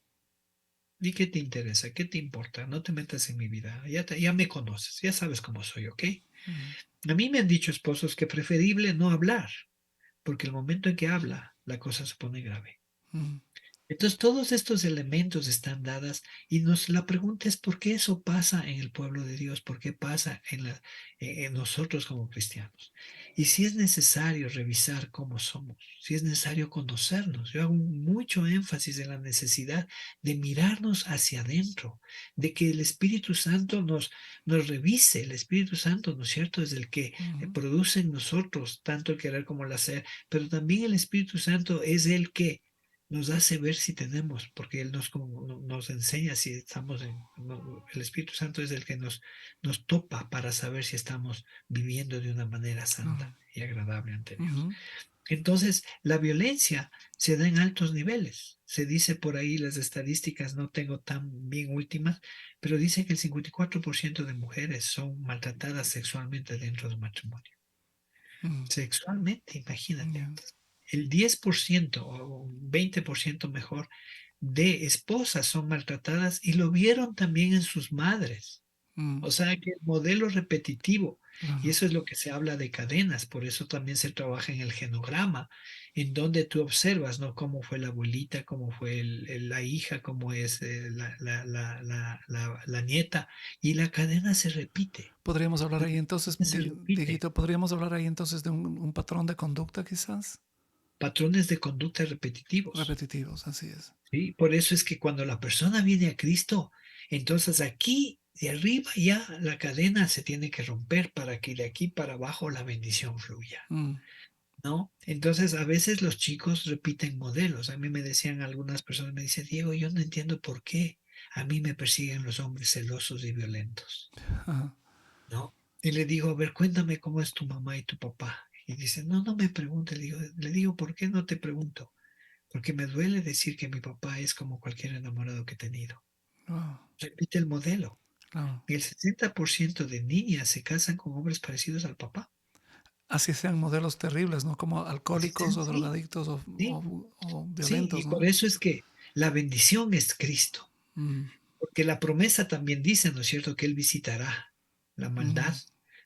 ¿Y qué te interesa? ¿Qué te importa? No te metas en mi vida. Ya me conoces, ya sabes cómo soy, ¿ok? ujú, A mí me han dicho esposos que preferible no hablar, porque el momento en que habla, la cosa se pone grave. ujú, Entonces, todos estos elementos están dadas y la pregunta es por qué eso pasa en el pueblo de Dios, por qué pasa en nosotros como cristianos. Y si es necesario revisar cómo somos, si es necesario conocernos. Yo hago mucho énfasis en la necesidad de mirarnos hacia adentro, de que el Espíritu Santo nos revise. El Espíritu Santo, ¿no es cierto?, es el que ujú, produce en nosotros tanto el querer como el hacer, pero también el Espíritu Santo es el que nos hace ver si tenemos, porque Él nos enseña si estamos el Espíritu Santo es el que nos topa para saber si estamos viviendo de una manera claro. santa y agradable ante Dios. Ujú, Entonces, la violencia se da en altos niveles. Se dice por ahí, las estadísticas no tengo tan bien últimas, pero dice que el 54% de mujeres son maltratadas sexualmente dentro del matrimonio. ujú, Sexualmente, imagínate. ya, El 10% o 20% mejor de esposas son maltratadas y lo vieron también en sus madres. ujú, O sea que el modelo repetitivo, y claro. eso es lo que se habla de cadenas, por eso también se trabaja en el genograma, en donde tú observas, ¿no? Cómo fue la abuelita, cómo fue la hija, cómo es la nieta, y la cadena se repite. Podríamos hablar La ahí entonces, cadena se repite. Dieguito, podríamos hablar ahí entonces de un patrón de conducta quizás, Patrones de conducta repetitivos. repetitivos, así es. ¿Sí? Por eso es que cuando la persona viene a Cristo, entonces aquí de arriba ya la cadena se tiene que romper para que de aquí para abajo la bendición fluya, Mm, ¿no? Entonces a veces los chicos repiten modelos. A mí me decían algunas personas, me dicen, Diego, yo no entiendo por qué a mí me persiguen los hombres celosos y violentos, ajá, ¿no? Y le digo, a ver, cuéntame cómo es tu mamá y tu papá. Y dice, no, no me pregunte. Le digo, ¿por qué no te pregunto? Porque me duele decir que mi papá es como cualquier enamorado que he tenido. wow, Repite el modelo. claro. El 60% de niñas se casan con hombres parecidos al papá. Así sean modelos terribles, ¿no? Como alcohólicos o Sí, drogadictos sí, o sí. violentos, Y por ¿no? eso es que la bendición es Cristo. Mm, Porque la promesa también dice, ¿no es cierto?, que Él visitará la maldad mm,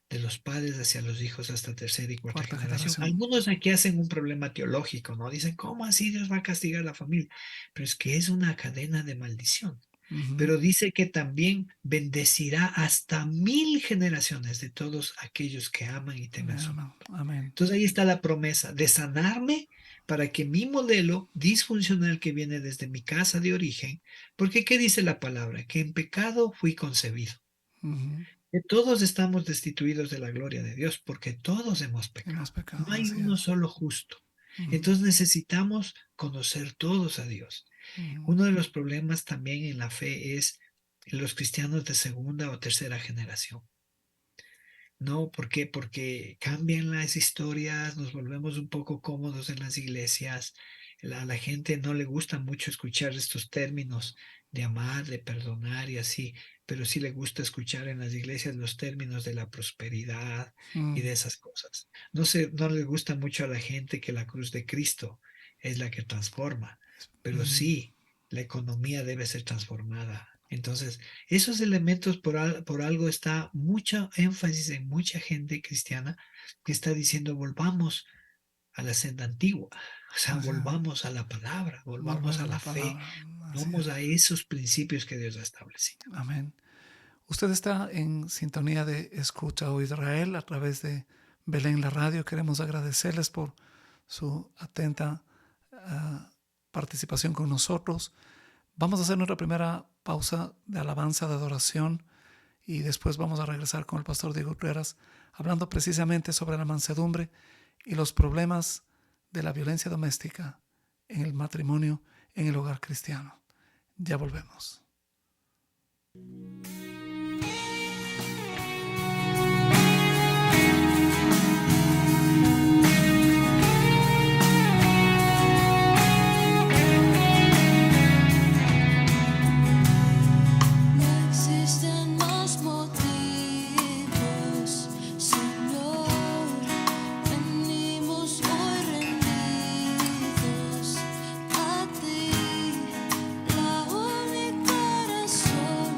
de los padres hacia los hijos hasta tercera y cuarta cuarta generación. generación. Algunos aquí hacen un problema teológico, ¿no? Dicen, ¿cómo así Dios va a castigar a la familia? Pero es que es una cadena de maldición. Ujú, Pero dice que también bendecirá hasta 1000 generaciones de todos aquellos que aman y temen su amén, nombre. amén. Entonces ahí está la promesa de sanarme para que mi modelo disfuncional que viene desde mi casa de origen, porque ¿qué dice la palabra? Que en pecado fui concebido, Ujú, que todos estamos destituidos de la gloria de Dios, porque todos hemos pecado. hemos pecado, No hay así uno es. solo justo. Ujú, Entonces necesitamos conocer todos a Dios. ujú, Uno de los problemas también en la fe es los cristianos de segunda o tercera generación. ¿No? ¿Por qué? Porque cambian las historias, nos volvemos un poco cómodos en las iglesias. A la gente no le gusta mucho escuchar estos términos de amar, de perdonar y así, pero sí le gusta escuchar en las iglesias los términos de la prosperidad y mm, de esas cosas. No sé, no le gusta mucho a la gente que la cruz de Cristo es la que transforma, pero mm, sí, la economía debe ser transformada. Entonces, esos elementos por algo está mucho énfasis en mucha gente cristiana que está diciendo volvamos a la senda antigua, o sea, así es. volvamos a la palabra, volvamos Volver a a la la fe, palabra. Así vamos es. a esos principios que Dios ha establecido. Amén. Usted está en sintonía de Escucha o Israel a través de Belén la radio. Queremos agradecerles por su atenta participación con nosotros. Vamos a hacer nuestra primera pausa de alabanza, de adoración, y después vamos a regresar con el pastor Diego Herreras hablando precisamente sobre la mansedumbre y los problemas de la violencia doméstica en el matrimonio, en el hogar cristiano. Ya volvemos. La única razón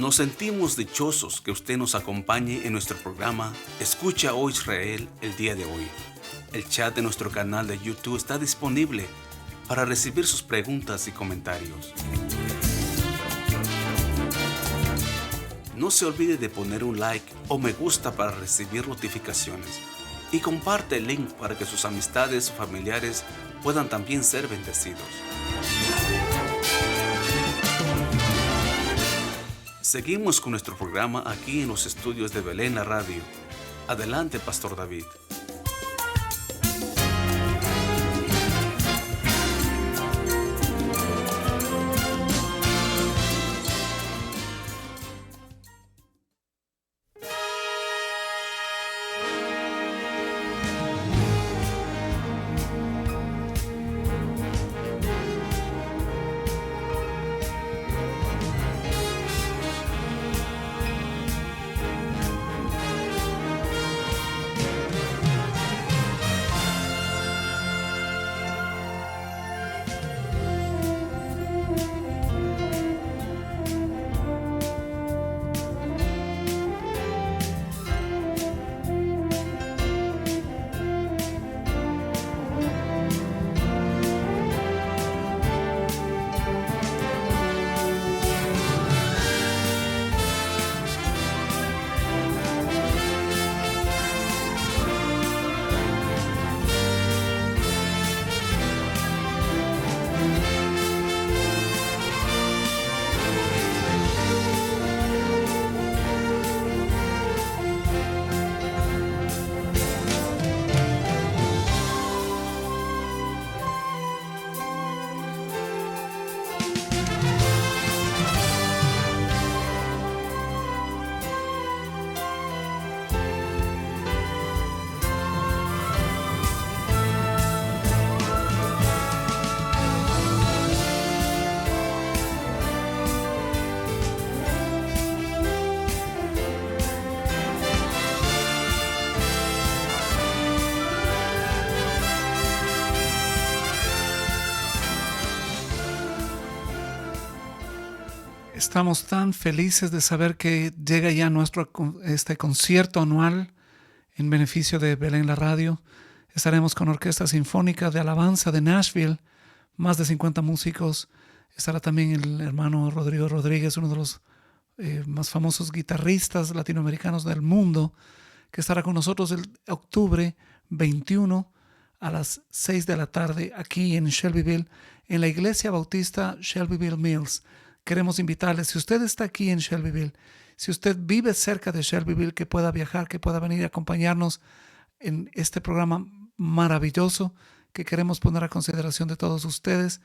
Nos sentimos dichosos que usted nos acompañe en nuestro programa Escucha Oh Israel el día de hoy. El chat de nuestro canal de YouTube está disponible para recibir sus preguntas y comentarios. No se olvide de poner un like o me gusta para recibir notificaciones y comparte el link para que sus amistades o familiares puedan también ser bendecidos. Seguimos con nuestro programa aquí en los estudios de Belén la Radio. Adelante, Pastor David. Estamos tan felices de saber que llega ya nuestro concierto anual en beneficio de Belén la Radio. Estaremos con Orquesta Sinfónica de Alabanza de Nashville, más de 50 músicos. Estará también el hermano Rodrigo Rodríguez, uno de los más famosos guitarristas latinoamericanos del mundo, que estará con nosotros el octubre 21 a las 6 de la tarde aquí en Shelbyville, en la Iglesia Bautista Shelbyville Mills. Queremos invitarles, si usted está aquí en Shelbyville, si usted vive cerca de Shelbyville, que pueda viajar, que pueda venir a acompañarnos en este programa maravilloso que queremos poner a consideración de todos ustedes.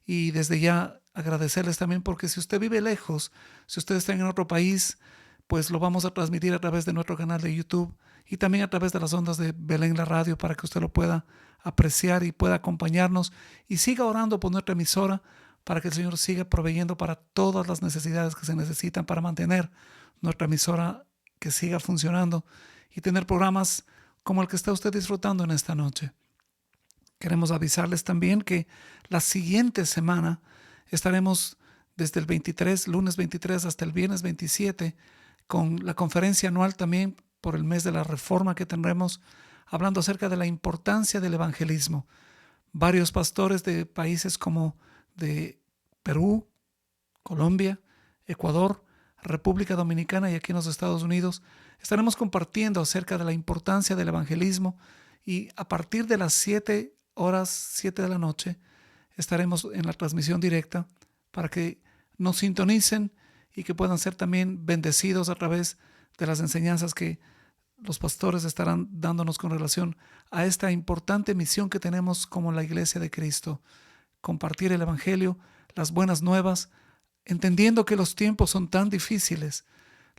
Y desde ya agradecerles también, porque si usted vive lejos, si usted está en otro país, pues lo vamos a transmitir a través de nuestro canal de YouTube y también a través de las ondas de Belén la Radio, para que usted lo pueda apreciar y pueda acompañarnos y siga orando por nuestra emisora, para que el Señor siga proveyendo para todas las necesidades que se necesitan para mantener nuestra emisora, que siga funcionando y tener programas como el que está usted disfrutando en esta noche. Queremos avisarles también que la siguiente semana estaremos desde el lunes 23 hasta el viernes 27, con la conferencia anual también por el mes de la Reforma que tendremos, hablando acerca de la importancia del evangelismo. Varios pastores de países como de Perú, Colombia, Ecuador, República Dominicana y aquí en los Estados Unidos estaremos compartiendo acerca de la importancia del evangelismo, y a partir de las 7 de la noche estaremos en la transmisión directa para que nos sintonicen y que puedan ser también bendecidos a través de las enseñanzas que los pastores estarán dándonos con relación a esta importante misión que tenemos como la Iglesia de Cristo: compartir el Evangelio, las buenas nuevas, entendiendo que los tiempos son tan difíciles,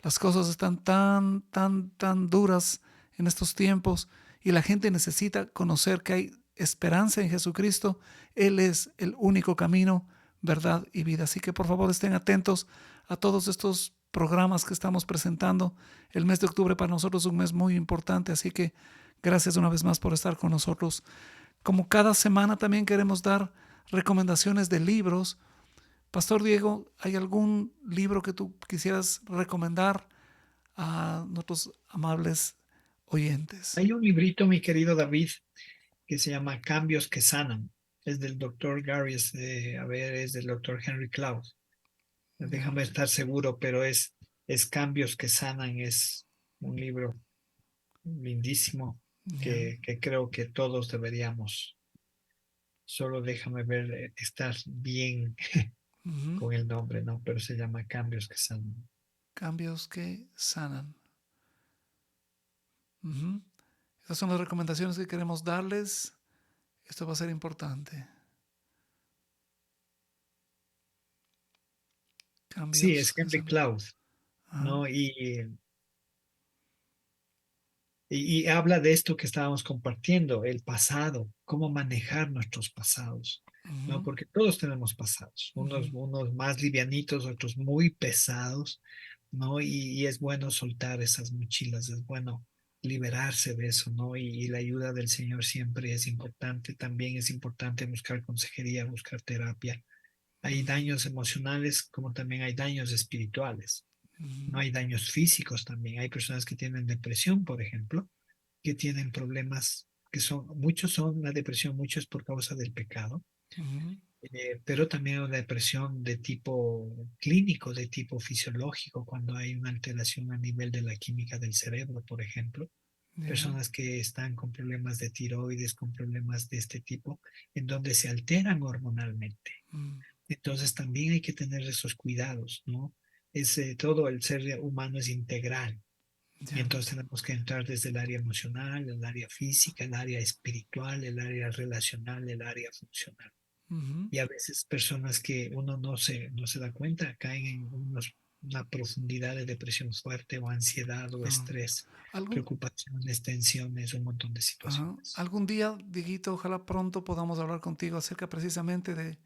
las cosas están tan duras en estos tiempos, y la gente necesita conocer que hay esperanza en Jesucristo. Él es el único camino, verdad y vida. Así que por favor estén atentos a todos estos programas que estamos presentando. El mes de octubre para nosotros es un mes muy importante, así que gracias una vez más por estar con nosotros. Como cada semana también queremos dar recomendaciones de libros Pastor Diego, ¿hay algún libro que tú quisieras recomendar a nuestros amables oyentes? Hay un librito, mi querido David, que se llama Cambios que Sanan. Es del doctor Gary, es del doctor Henry Cloud. Ya, Déjame estar seguro, pero es Cambios que Sanan. Es un libro lindísimo ya. que creo que todos deberíamos. Solo déjame ver, estar bien Ujú. con el nombre, ¿no? Pero se llama Cambios que Sanan. Cambios que sanan. Ujú. Esas son las recomendaciones que queremos darles. Esto va a ser importante. Sí, Cambios es que Henry sanan. Cloud, Ajá. ¿no? Y habla de esto que estábamos compartiendo, el pasado, cómo manejar nuestros pasados, ¿no? Ujú, Porque todos tenemos pasados, ujú, unos más livianitos, otros muy pesados, ¿no? Y es bueno soltar esas mochilas, es bueno liberarse de eso, ¿no? Y la ayuda del Señor siempre es importante, también es importante buscar consejería, buscar terapia. Hay daños emocionales como también hay daños espirituales. No ujú, hay daños físicos también. Hay personas que tienen depresión, por ejemplo, que tienen problemas muchos son la depresión, muchos por causa del pecado, ujú. pero también una depresión de tipo clínico, de tipo fisiológico, cuando hay una alteración a nivel de la química del cerebro, por ejemplo. Ya. Personas que están con problemas de tiroides, con problemas de este tipo, en donde se alteran hormonalmente. Mm, Entonces también hay que tener esos cuidados, ¿no? Todo el ser humano es integral. Y ya. entonces tenemos que entrar desde el área emocional, el área física, el área espiritual, el área relacional, el área funcional. Ujú. Y a veces personas que uno no se da cuenta caen en una profundidad de depresión fuerte o ansiedad o Ah, estrés, ¿algún, preocupaciones, tensiones, un montón de situaciones. algún día, Dieguito, ojalá pronto podamos hablar contigo acerca precisamente de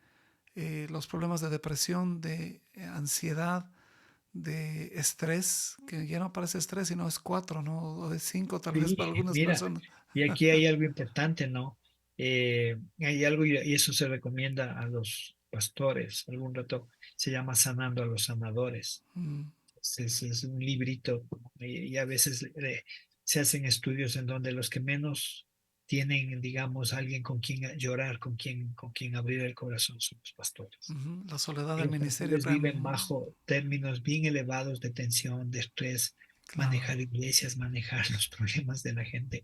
los problemas de depresión, de ansiedad, de estrés, que ya no parece estrés, sino es cuatro, ¿no? O es cinco tal vez Sí, para algunas mira, personas. y aquí hay algo importante, ¿no? Hay algo y eso se recomienda a los pastores. Algún rato se llama Sanando a los Sanadores. Mm, Es un librito y a veces se hacen estudios en donde los que menos tienen, digamos, alguien con quien llorar, con quien abrir el corazón son los pastores. ujú. La soledad Y del los ministerio pastores trae, viven bajo términos bien elevados de tensión, de estrés, claro. manejar iglesias, manejar los problemas de la gente.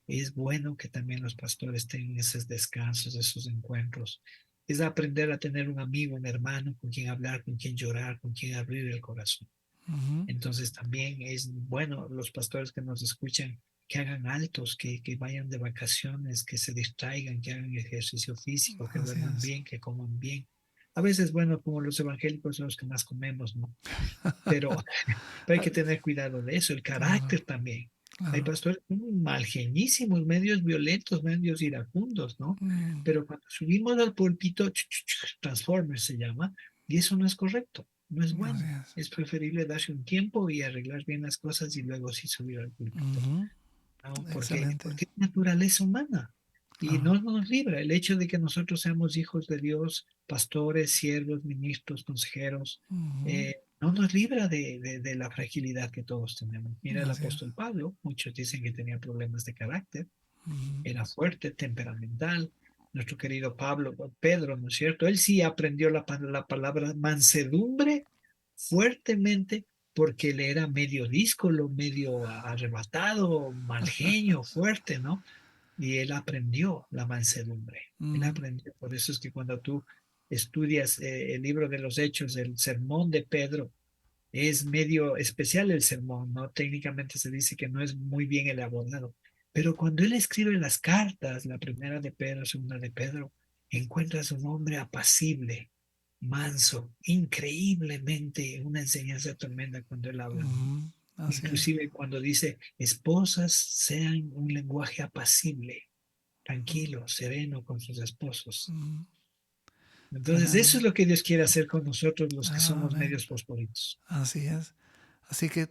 Es bueno que también los pastores tengan esos descansos, esos encuentros. Es aprender a tener un amigo, un hermano con quien hablar, con quien llorar, con quien abrir el corazón. Ujú. Entonces también es bueno los pastores que nos escuchan que hagan altos, que vayan de vacaciones, que se distraigan, que hagan ejercicio físico, que Así duerman es. bien, que coman bien. A veces, bueno, como los evangélicos son los que más comemos, ¿no? Pero, pero hay Ah, que tener cuidado de eso, el claro, carácter también. Hay claro. pastores malgeñísimos, medios violentos, medios iracundos, ¿no? Mm, Pero cuando subimos al púlpito, Transformers se llama, y eso no es correcto, no es así bueno. es. Es preferible darse un tiempo y arreglar bien las cosas y luego sí subir al púlpito, Ujú. ¿no? Excelente. Porque es naturaleza humana y Claro. no nos libra el hecho de que nosotros seamos hijos de Dios, pastores, siervos, ministros, consejeros, Ujú. no nos libra de la fragilidad que todos tenemos. Mira el Así es. apóstol Pablo, muchos dicen que tenía problemas de carácter, Ujú. era fuerte, temperamental. Nuestro querido Pedro, ¿no es cierto? Él sí aprendió la palabra mansedumbre fuertemente porque él era medio díscolo, medio arrebatado, mal genio, fuerte, ¿no? Y él aprendió la mansedumbre. Él Mm, aprendió. Por eso es que cuando tú estudias el libro de los Hechos, el sermón de Pedro, es medio especial el sermón, ¿no? Técnicamente se dice que no es muy bien elaborado, pero cuando él escribe las cartas, la primera de Pedro, segunda de Pedro, encuentras un hombre apacible, manso, increíblemente una enseñanza tremenda cuando él habla, ¿no? ujú. Así es. Inclusive cuando dice, esposas sean un lenguaje apacible, tranquilo, sereno con sus esposos. Mm, Entonces, eso es tremendo. lo que Dios quiere hacer con nosotros, los que somos Amén. medios fosforitos. Así es. Así que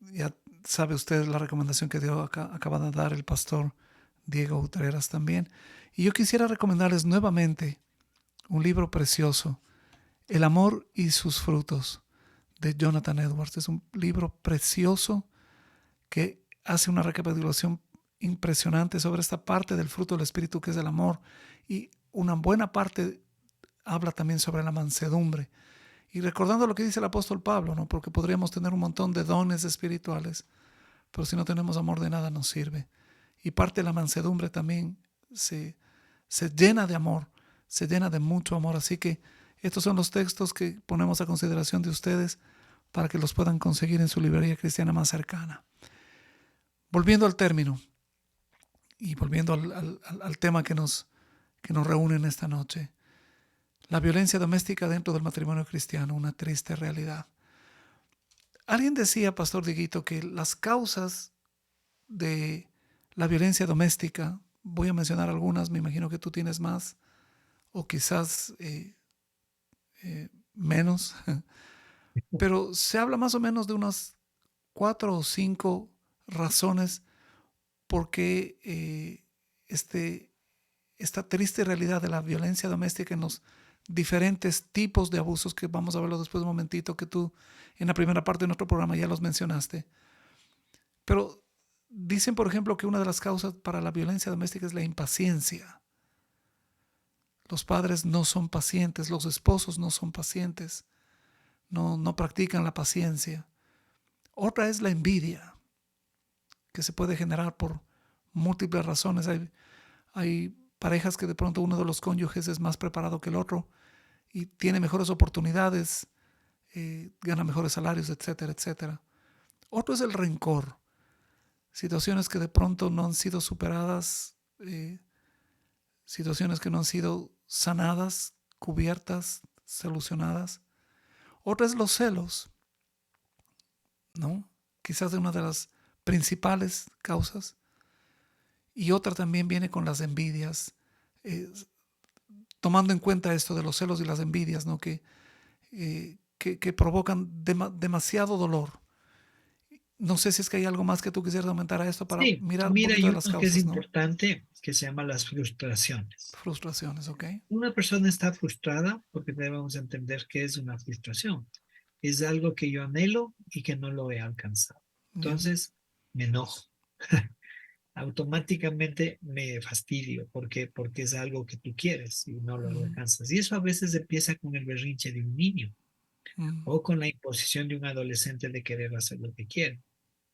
ya sabe usted la recomendación que acaba de dar el pastor Diego Utreras también. Y yo quisiera recomendarles nuevamente un libro precioso. El amor y sus frutos, de Jonathan Edwards. Es un libro precioso que hace una recapitulación impresionante sobre esta parte del fruto del Espíritu que es el amor, y una buena parte habla también sobre la mansedumbre. Y recordando lo que dice el apóstol Pablo, ¿no? Porque podríamos tener un montón de dones espirituales, pero si no tenemos amor de nada nos sirve. Y parte de la mansedumbre también se llena de amor, se llena de mucho amor. Así que estos son los textos que ponemos a consideración de ustedes para que los puedan conseguir en su librería cristiana más cercana. Volviendo al término y volviendo al tema que nos reúne en esta noche, la violencia doméstica dentro del matrimonio cristiano, una triste realidad. Alguien decía, Pastor Dieguito, que las causas de la violencia doméstica, voy a mencionar algunas, me imagino que tú tienes más o quizás menos, pero se habla más o menos de unas 4 o 5 razones por qué esta triste realidad de la violencia doméstica en los diferentes tipos de abusos, que vamos a verlo después de un momentito, que tú en la primera parte de nuestro programa ya los mencionaste. Pero dicen, por ejemplo, que una de las causas para la violencia doméstica es la impaciencia. Los padres no son pacientes, los esposos no son pacientes, no practican la paciencia. Otra es la envidia, que se puede generar por múltiples razones. Hay parejas que de pronto uno de los cónyuges es más preparado que el otro y tiene mejores oportunidades, gana mejores salarios, etcétera, etcétera. Otro es el rencor, situaciones que de pronto no han sido superadas, situaciones que no han sido sanadas, cubiertas, solucionadas. Otra es los celos, ¿no? Quizás de una de las principales causas. Y otra también viene con las envidias, tomando en cuenta esto de los celos y las envidias, ¿no? que provocan demasiado dolor. No sé si es que hay algo más que tú quisieras aumentar a esto para Sí, mirar un mira, poquito hay de uno las que es causas, ¿no? importante que se llama las frustraciones. Frustraciones, ¿ok? Una persona está frustrada porque debemos entender que es una frustración. Es algo que yo anhelo y que no lo he alcanzado. Yeah. Entonces, me enojo. Automáticamente me fastidio porque es algo que tú quieres y no lo alcanzas. Y eso a veces empieza con el berrinche de un niño o con la imposición de un adolescente de querer hacer lo que quiere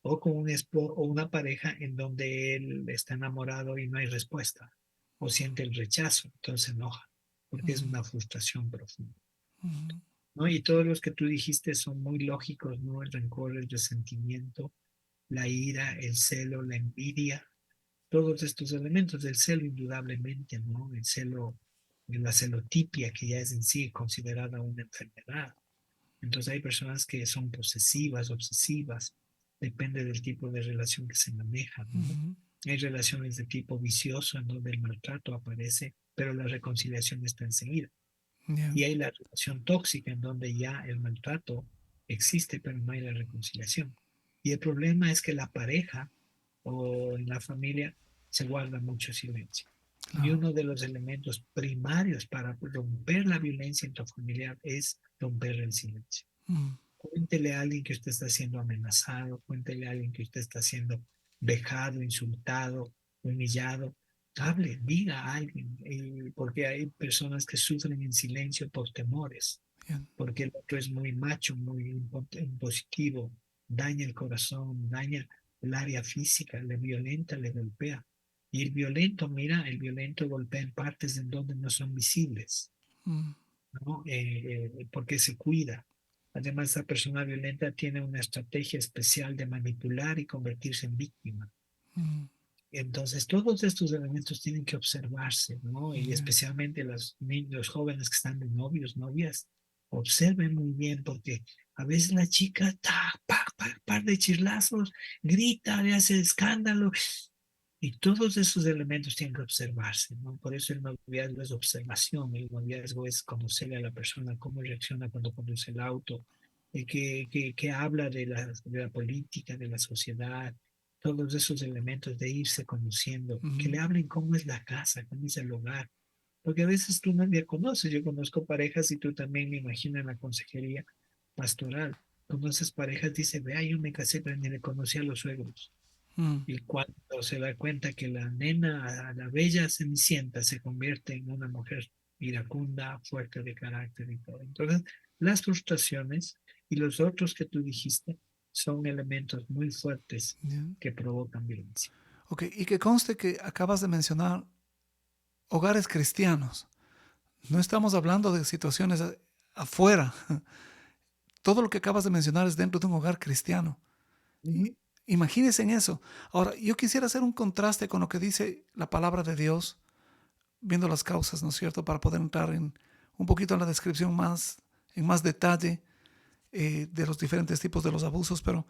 o con o una pareja en donde él está enamorado y no hay respuesta o siente el rechazo, entonces se enoja porque es una frustración profunda. ¿No? Y todos los que tú dijiste son muy lógicos, ¿no? El rencor, el resentimiento, la ira, el celo, la envidia, todos estos elementos del celo indudablemente, ¿no? El celo, la celotipia, que ya es en sí considerada una enfermedad. Entonces hay personas que son posesivas, obsesivas, depende del tipo de relación que se maneja, ¿no? Hay relaciones de tipo vicioso en donde el maltrato aparece, pero la reconciliación está enseguida. Yeah. Y hay la relación tóxica en donde ya el maltrato existe, pero no hay la reconciliación. Y el problema es que la pareja o en la familia se guarda mucho silencio. Y Claro. uno de los elementos primarios para romper la violencia intrafamiliar es romper el silencio. Cuéntele a alguien que usted está siendo amenazado, cuéntele a alguien que usted está siendo vejado, insultado, humillado. Hable, diga a alguien, porque hay personas que sufren en silencio por temores, Yeah. porque el otro es muy macho, muy impositivo, daña el corazón, daña el área física, le violenta, le golpea. Y el violento, mira, el violento golpea en partes en donde no son visibles, ¿no? Porque se cuida. Además, esa persona violenta tiene una estrategia especial de manipular y convertirse en víctima. Entonces, todos estos elementos tienen que observarse, ¿no? Y Yeah. especialmente los niños, los jóvenes que están de novios, novias, observen muy bien, porque a veces la chica, par de chirlazos, grita, le hace escándalo, y todos esos elementos tienen que observarse, ¿no? Por eso el noviazgo es observación, el noviazgo es conocerle a la persona, cómo reacciona cuando conduce el auto, que habla de la política, de la sociedad, todos esos elementos de irse conociendo, que le hablen cómo es la casa, cómo es el hogar, Porque a veces tú no me conoces, yo conozco parejas y tú también me imagino en la consejería pastoral. Conoces parejas, dice, vea, yo me casé, pero ni le conocí a los suegros. Mm, Y cuando se da cuenta que la nena, a la bella Cenicienta, se convierte en una mujer iracunda, fuerte de carácter y todo. Entonces, las frustraciones y los otros que tú dijiste son elementos muy fuertes ya. que provocan violencia. Ok, y que conste que acabas de mencionar hogares cristianos. No estamos hablando de situaciones afuera. Todo lo que acabas de mencionar es dentro de un hogar cristiano. Ujú. Imagínense en eso. Ahora, yo quisiera hacer un contraste con lo que dice la palabra de Dios, viendo las causas, ¿no es cierto? Para poder entrar en un poquito en la descripción en más detalle de los diferentes tipos de los abusos. Pero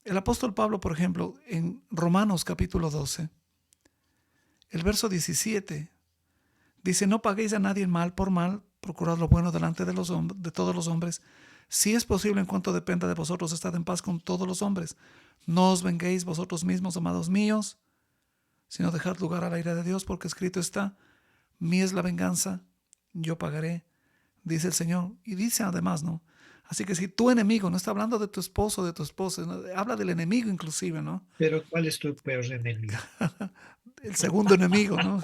el apóstol Pablo, por ejemplo, en Romanos capítulo 12, el verso 17, dice, no paguéis a nadie mal por mal, procurad lo bueno delante de todos los hombres. Si es posible, en cuanto dependa de vosotros, estad en paz con todos los hombres. No os venguéis vosotros mismos, amados míos, sino dejad lugar a la ira de Dios, porque escrito está, mía es la venganza, yo pagaré, dice el Señor. Y dice además, ¿no? Así que si tu enemigo, no está hablando de tu esposo, de tu esposa, ¿no? Habla del enemigo inclusive, ¿no? Pero ¿cuál es tu peor enemigo? El segundo enemigo, ¿no?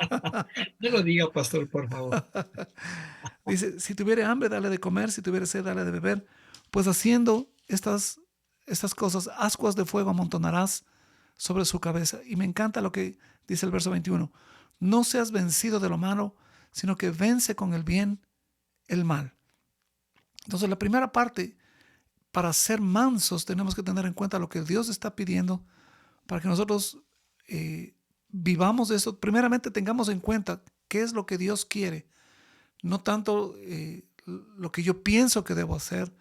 No lo diga, pastor, por favor. Dice, si tuviere hambre, dale de comer, si tuviere sed, dale de beber. Pues haciendo estas cosas, ascuas de fuego amontonarás sobre su cabeza. Y me encanta lo que dice el verso 21. No seas vencido de lo malo, sino que vence con el bien el mal. Entonces, la primera parte, para ser mansos, tenemos que tener en cuenta lo que Dios está pidiendo para que nosotros vivamos eso. Primeramente, tengamos en cuenta qué es lo que Dios quiere, no tanto lo que yo pienso que debo hacer.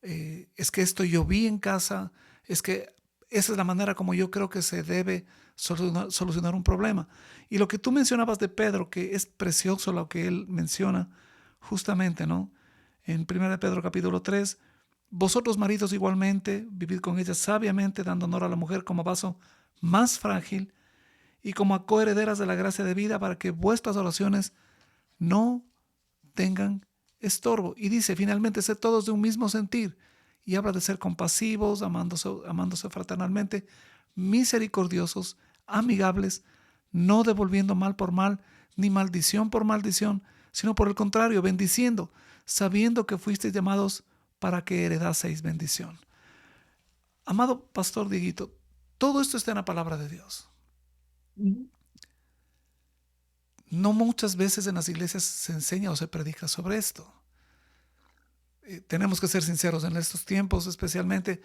Es que esto yo vi en casa, es que esa es la manera como yo creo que se debe solucionar un problema. Y lo que tú mencionabas de Pedro, que es precioso lo que él menciona justamente, ¿no? En 1 Pedro capítulo 3, vosotros maridos igualmente, vivid con ella sabiamente, dando honor a la mujer como vaso más frágil y como a coherederas de la gracia de vida, para que vuestras oraciones no tengan estorbo. Y dice, finalmente, sed todos de un mismo sentir. Y habla de ser compasivos, amándose fraternalmente, misericordiosos, amigables, no devolviendo mal por mal, ni maldición por maldición, sino por el contrario, bendiciendo, sabiendo que fuisteis llamados para que heredaseis bendición. Amado pastor Dieguito, todo esto está en la palabra de Dios. Ujú. No muchas veces en las iglesias se enseña o se predica sobre esto. Tenemos que ser sinceros en estos tiempos, especialmente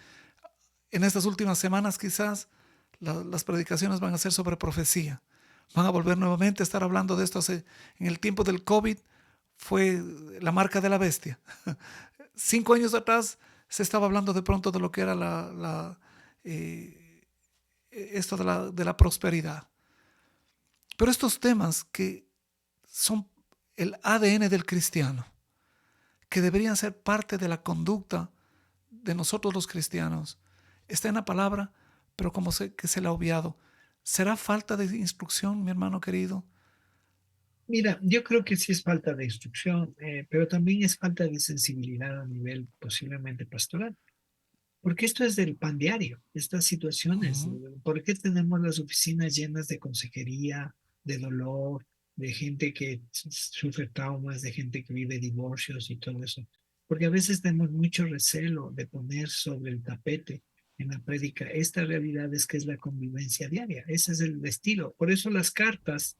en estas últimas semanas quizás las predicaciones van a ser sobre profecía. Van a volver nuevamente a estar hablando de esto. En el tiempo del COVID fue la marca de la bestia. 5 años atrás se estaba hablando de pronto de lo que era esto de la prosperidad. Pero estos temas que son el ADN del cristiano, que deberían ser parte de la conducta de nosotros los cristianos, está en la palabra, pero como que se la ha obviado. ¿Será falta de instrucción, mi hermano querido? Mira, yo creo que sí es falta de instrucción, pero también es falta de sensibilidad a nivel posiblemente pastoral. Porque esto es del pan diario, estas situaciones. Uh-huh, ¿Por qué tenemos las oficinas llenas de consejería, de dolor, de gente que sufre traumas, de gente que vive divorcios y todo eso? Porque a veces tenemos mucho recelo de poner sobre el tapete en la prédica esta realidad es que es la convivencia diaria. Ese es el estilo. Por eso las cartas,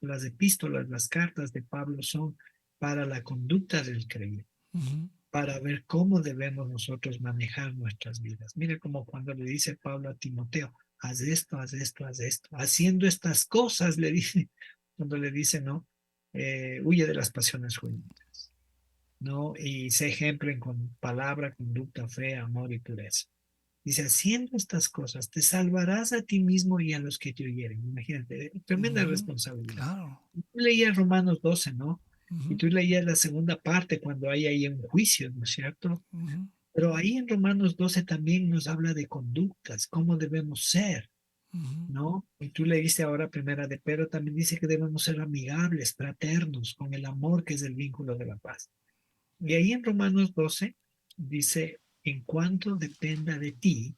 las epístolas, las cartas de Pablo son para la conducta del creyente, uh-huh, para ver cómo debemos nosotros manejar nuestras vidas. Mire como cuando le dice Pablo a Timoteo, haz esto, haz esto, haz esto. Haciendo estas cosas, le dice, cuando le dice, ¿no? Huye de las pasiones juveniles, ¿no? Y sé ejemplo en con palabra, conducta, fe, amor y pureza. Dice, haciendo estas cosas, te salvarás a ti mismo y a los que te oyeren. Imagínate, tremenda uh-huh. responsabilidad. Claro. Tú leías Romanos 12, ¿no? Y Uh-huh, tú leías la segunda parte cuando hay ahí un juicio, ¿no es cierto? uh-huh, Pero ahí en Romanos 12 también nos habla de conductas, cómo debemos ser. Ujú. ¿no? Y tú leíste ahora primera de Pedro, también dice que debemos ser amigables, fraternos, con el amor que es el vínculo de la paz. Y ahí en Romanos 12 dice, en cuanto dependa de ti,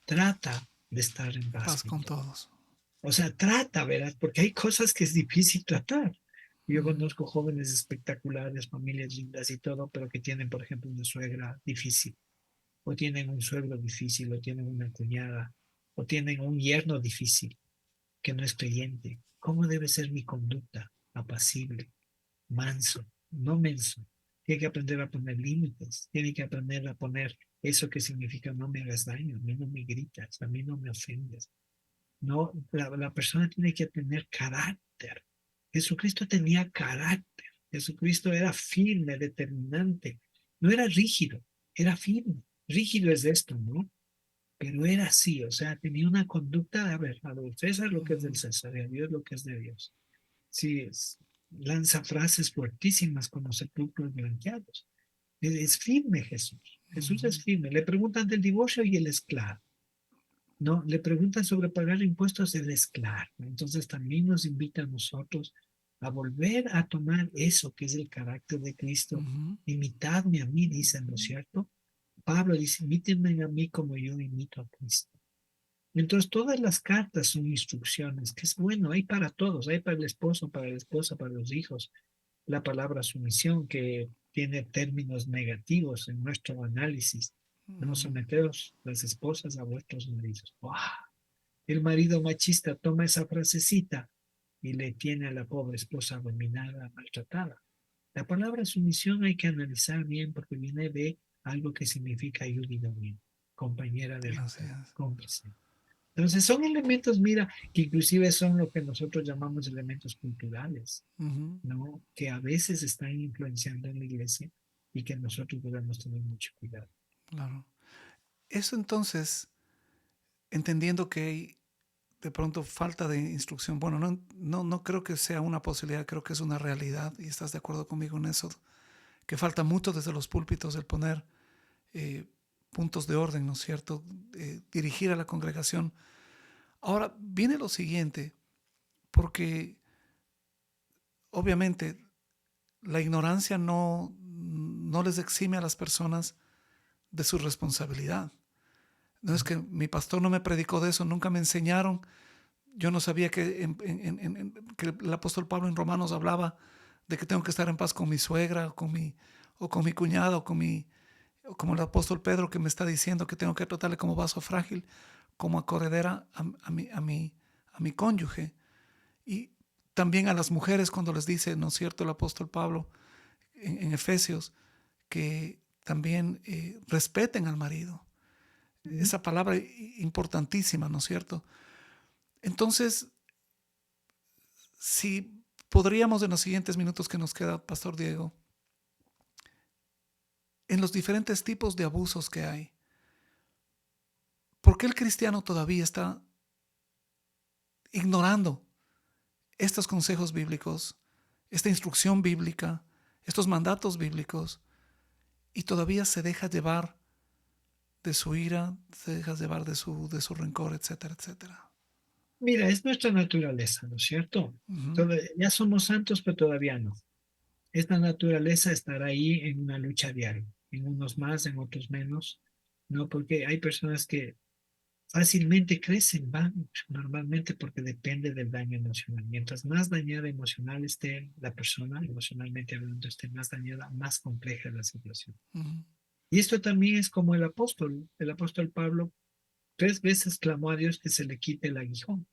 trata de estar en En paz paz con con todos. todos. O sea, trata, ¿verdad? Porque hay cosas que es difícil tratar. Yo Ujú. conozco jóvenes espectaculares, familias lindas y todo, pero que tienen, por ejemplo, una suegra difícil, o tienen un suegro difícil, o tienen una cuñada, o tienen un yerno difícil que no es creyente. ¿Cómo debe ser mi conducta? Apacible, manso, no menso. Tiene que aprender a poner límites, tiene que aprender a poner eso que significa no me hagas daño, a mí no me gritas, a mí no me ofendes. No, la persona tiene que tener carácter. Jesucristo tenía carácter. Jesucristo era firme, determinante. No era rígido, era firme. Rígido es esto, ¿no? Pero era así, o sea, tenía una conducta, a ver, César lo que es del Ujú. César y a Dios lo que es de Dios. Sí, lanza frases fuertísimas como sepulcros blanqueados. Es firme Jesús. Jesús Ujú. es firme. Le preguntan del divorcio y él es claro. No, le preguntan sobre pagar impuestos, él es claro. Entonces también nos invita a nosotros a volver a tomar eso que es el carácter de Cristo. Ujú. Imitadme a mí, dicen, ¿no es cierto? Pablo dice, imítenme a mí como yo imito a Cristo. Entonces, todas las cartas son instrucciones, que es bueno, hay para todos, hay para el esposo, para la esposa, para los hijos. La palabra sumisión, que tiene términos negativos en nuestro análisis. No Ujú. someteos las esposas a vuestros maridos. ¡Wow! El marido machista toma esa frasecita y le tiene a la pobre esposa abominada, maltratada. La palabra sumisión hay que analizar bien porque viene de algo que significa ayuda y dominio, compañera de Así ruta, es. cómplice. Entonces son elementos, mira, que inclusive son lo que nosotros llamamos elementos culturales, Ujú. ¿no? Que a veces están influenciando en la iglesia y que nosotros debemos tener mucho cuidado. Claro. Eso entonces, entendiendo que hay de pronto falta de instrucción, bueno, no creo que sea una posibilidad, creo que es una realidad y estás de acuerdo conmigo en eso, que falta mucho desde los púlpitos el poner eh, puntos de orden, ¿no es cierto? Dirigir a la congregación. Ahora viene lo siguiente, porque obviamente la ignorancia no les exime a las personas de su responsabilidad. No es que mi pastor no me predicó de eso, nunca me enseñaron. Yo no sabía que, que el apóstol Pablo en Romanos hablaba de que tengo que estar en paz con mi suegra o con mi cuñado o como el apóstol Pedro que me está diciendo que tengo que tratarle como vaso frágil, como acogedera a mi cónyuge. Y también a las mujeres cuando les dice, ¿no es cierto?, el apóstol Pablo en Efesios, que también respeten al marido. Ujú. Esa palabra importantísima, ¿no es cierto? Entonces, si podríamos en los siguientes minutos que nos queda, Pastor Diego, en los diferentes tipos de abusos que hay, ¿por qué el cristiano todavía está ignorando estos consejos bíblicos, esta instrucción bíblica, estos mandatos bíblicos y todavía se deja llevar de su ira, se deja llevar de su rencor, etcétera, etcétera? Mira, es nuestra naturaleza, ¿no es cierto? Ujú. Ya somos santos, pero todavía no. Esta naturaleza estará ahí en una lucha diaria, en unos más, en otros menos, ¿no? Porque hay personas que fácilmente crecen, van normalmente porque depende del daño emocional. Mientras más dañada emocional esté la persona, emocionalmente hablando, esté más dañada, más compleja es la situación. Ujú. Y esto también es como el apóstol Pablo 3 veces clamó a Dios que se le quite el aguijón.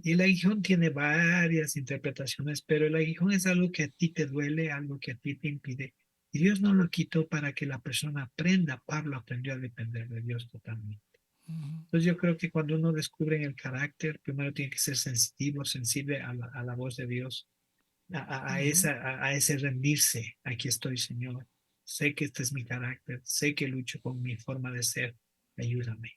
Y el aguijón tiene varias interpretaciones, pero el aguijón es algo que a ti te duele, algo que a ti te impide. Y Dios no lo quitó para que la persona aprenda. Pablo aprendió a depender de Dios totalmente. Ujú. Entonces yo creo que cuando uno descubre en el carácter, primero tiene que ser sensitivo, sensible a la voz de Dios, Ujú. a ese rendirse. Aquí estoy, Señor. Sé que este es mi carácter, sé que lucho con mi forma de ser. Ayúdame,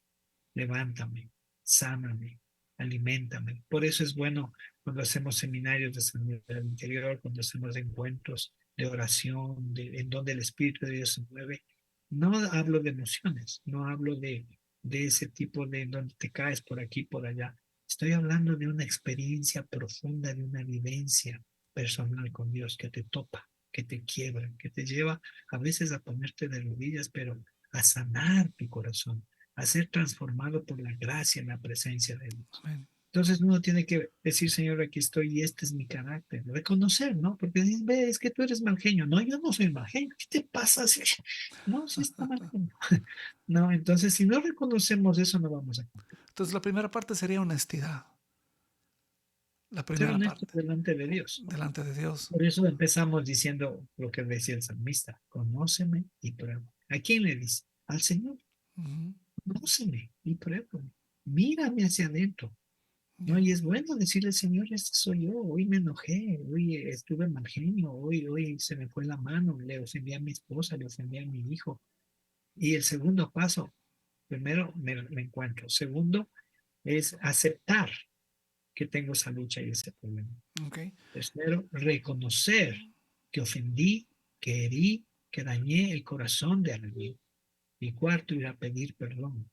levántame, sáname, aliméntame. Por eso es bueno cuando hacemos seminarios de sanidad del interior, cuando hacemos encuentros de oración, en donde el Espíritu de Dios se mueve. No hablo de emociones, no hablo de ese tipo de donde te caes por aquí, por allá. Estoy hablando de una experiencia profunda, de una vivencia personal con Dios que te topa, que te quiebra, que te lleva a veces a ponerte de rodillas, pero a sanar tu corazón, a ser transformado por la gracia en la presencia de Dios. Amén. Entonces uno tiene que decir, Señor, aquí estoy y este es mi carácter. Reconocer, ¿no? Porque dices, ve, es que tú eres mal genio. No, yo no soy mal genio. ¿Qué te pasa? No, sí está mal genio. No, entonces si no reconocemos eso, no vamos a Entonces la primera parte sería honestidad. La ser primera honestos parte, delante de Dios. delante de Dios. Por eso empezamos diciendo lo que decía el salmista, conóceme y prueba. ¿A quién le dice? Al Señor, Ujú. conóceme y pruébame. Mírame hacia adentro. No, Ya. y es bueno decirle, Señor, este soy yo, hoy me enojé, hoy estuve mal genio, hoy se me fue la mano, le ofendí a mi esposa, le ofendí a mi hijo. Y el segundo paso, primero me encuentro. Segundo es aceptar que tengo esa lucha y ese problema. Ok. Tercero, reconocer que ofendí, que herí, que dañé el corazón de alguien. Y cuarto, ir a pedir perdón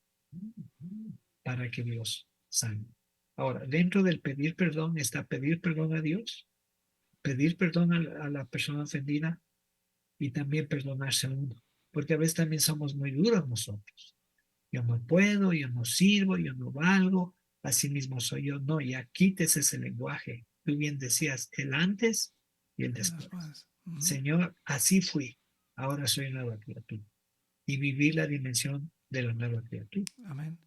para que Dios sane. Ahora, dentro del pedir perdón está pedir perdón a Dios, pedir perdón a la persona ofendida y también perdonarse a uno. Porque a veces también somos muy duros nosotros. Yo no puedo, yo no sirvo, yo no valgo, así mismo soy yo. No, ya quites ese lenguaje. Tú bien decías, el antes y el Y después. después. Ujú. Señor, así fui, ahora soy nueva criatura. Y vivir la dimensión de la nueva criatura. Amén.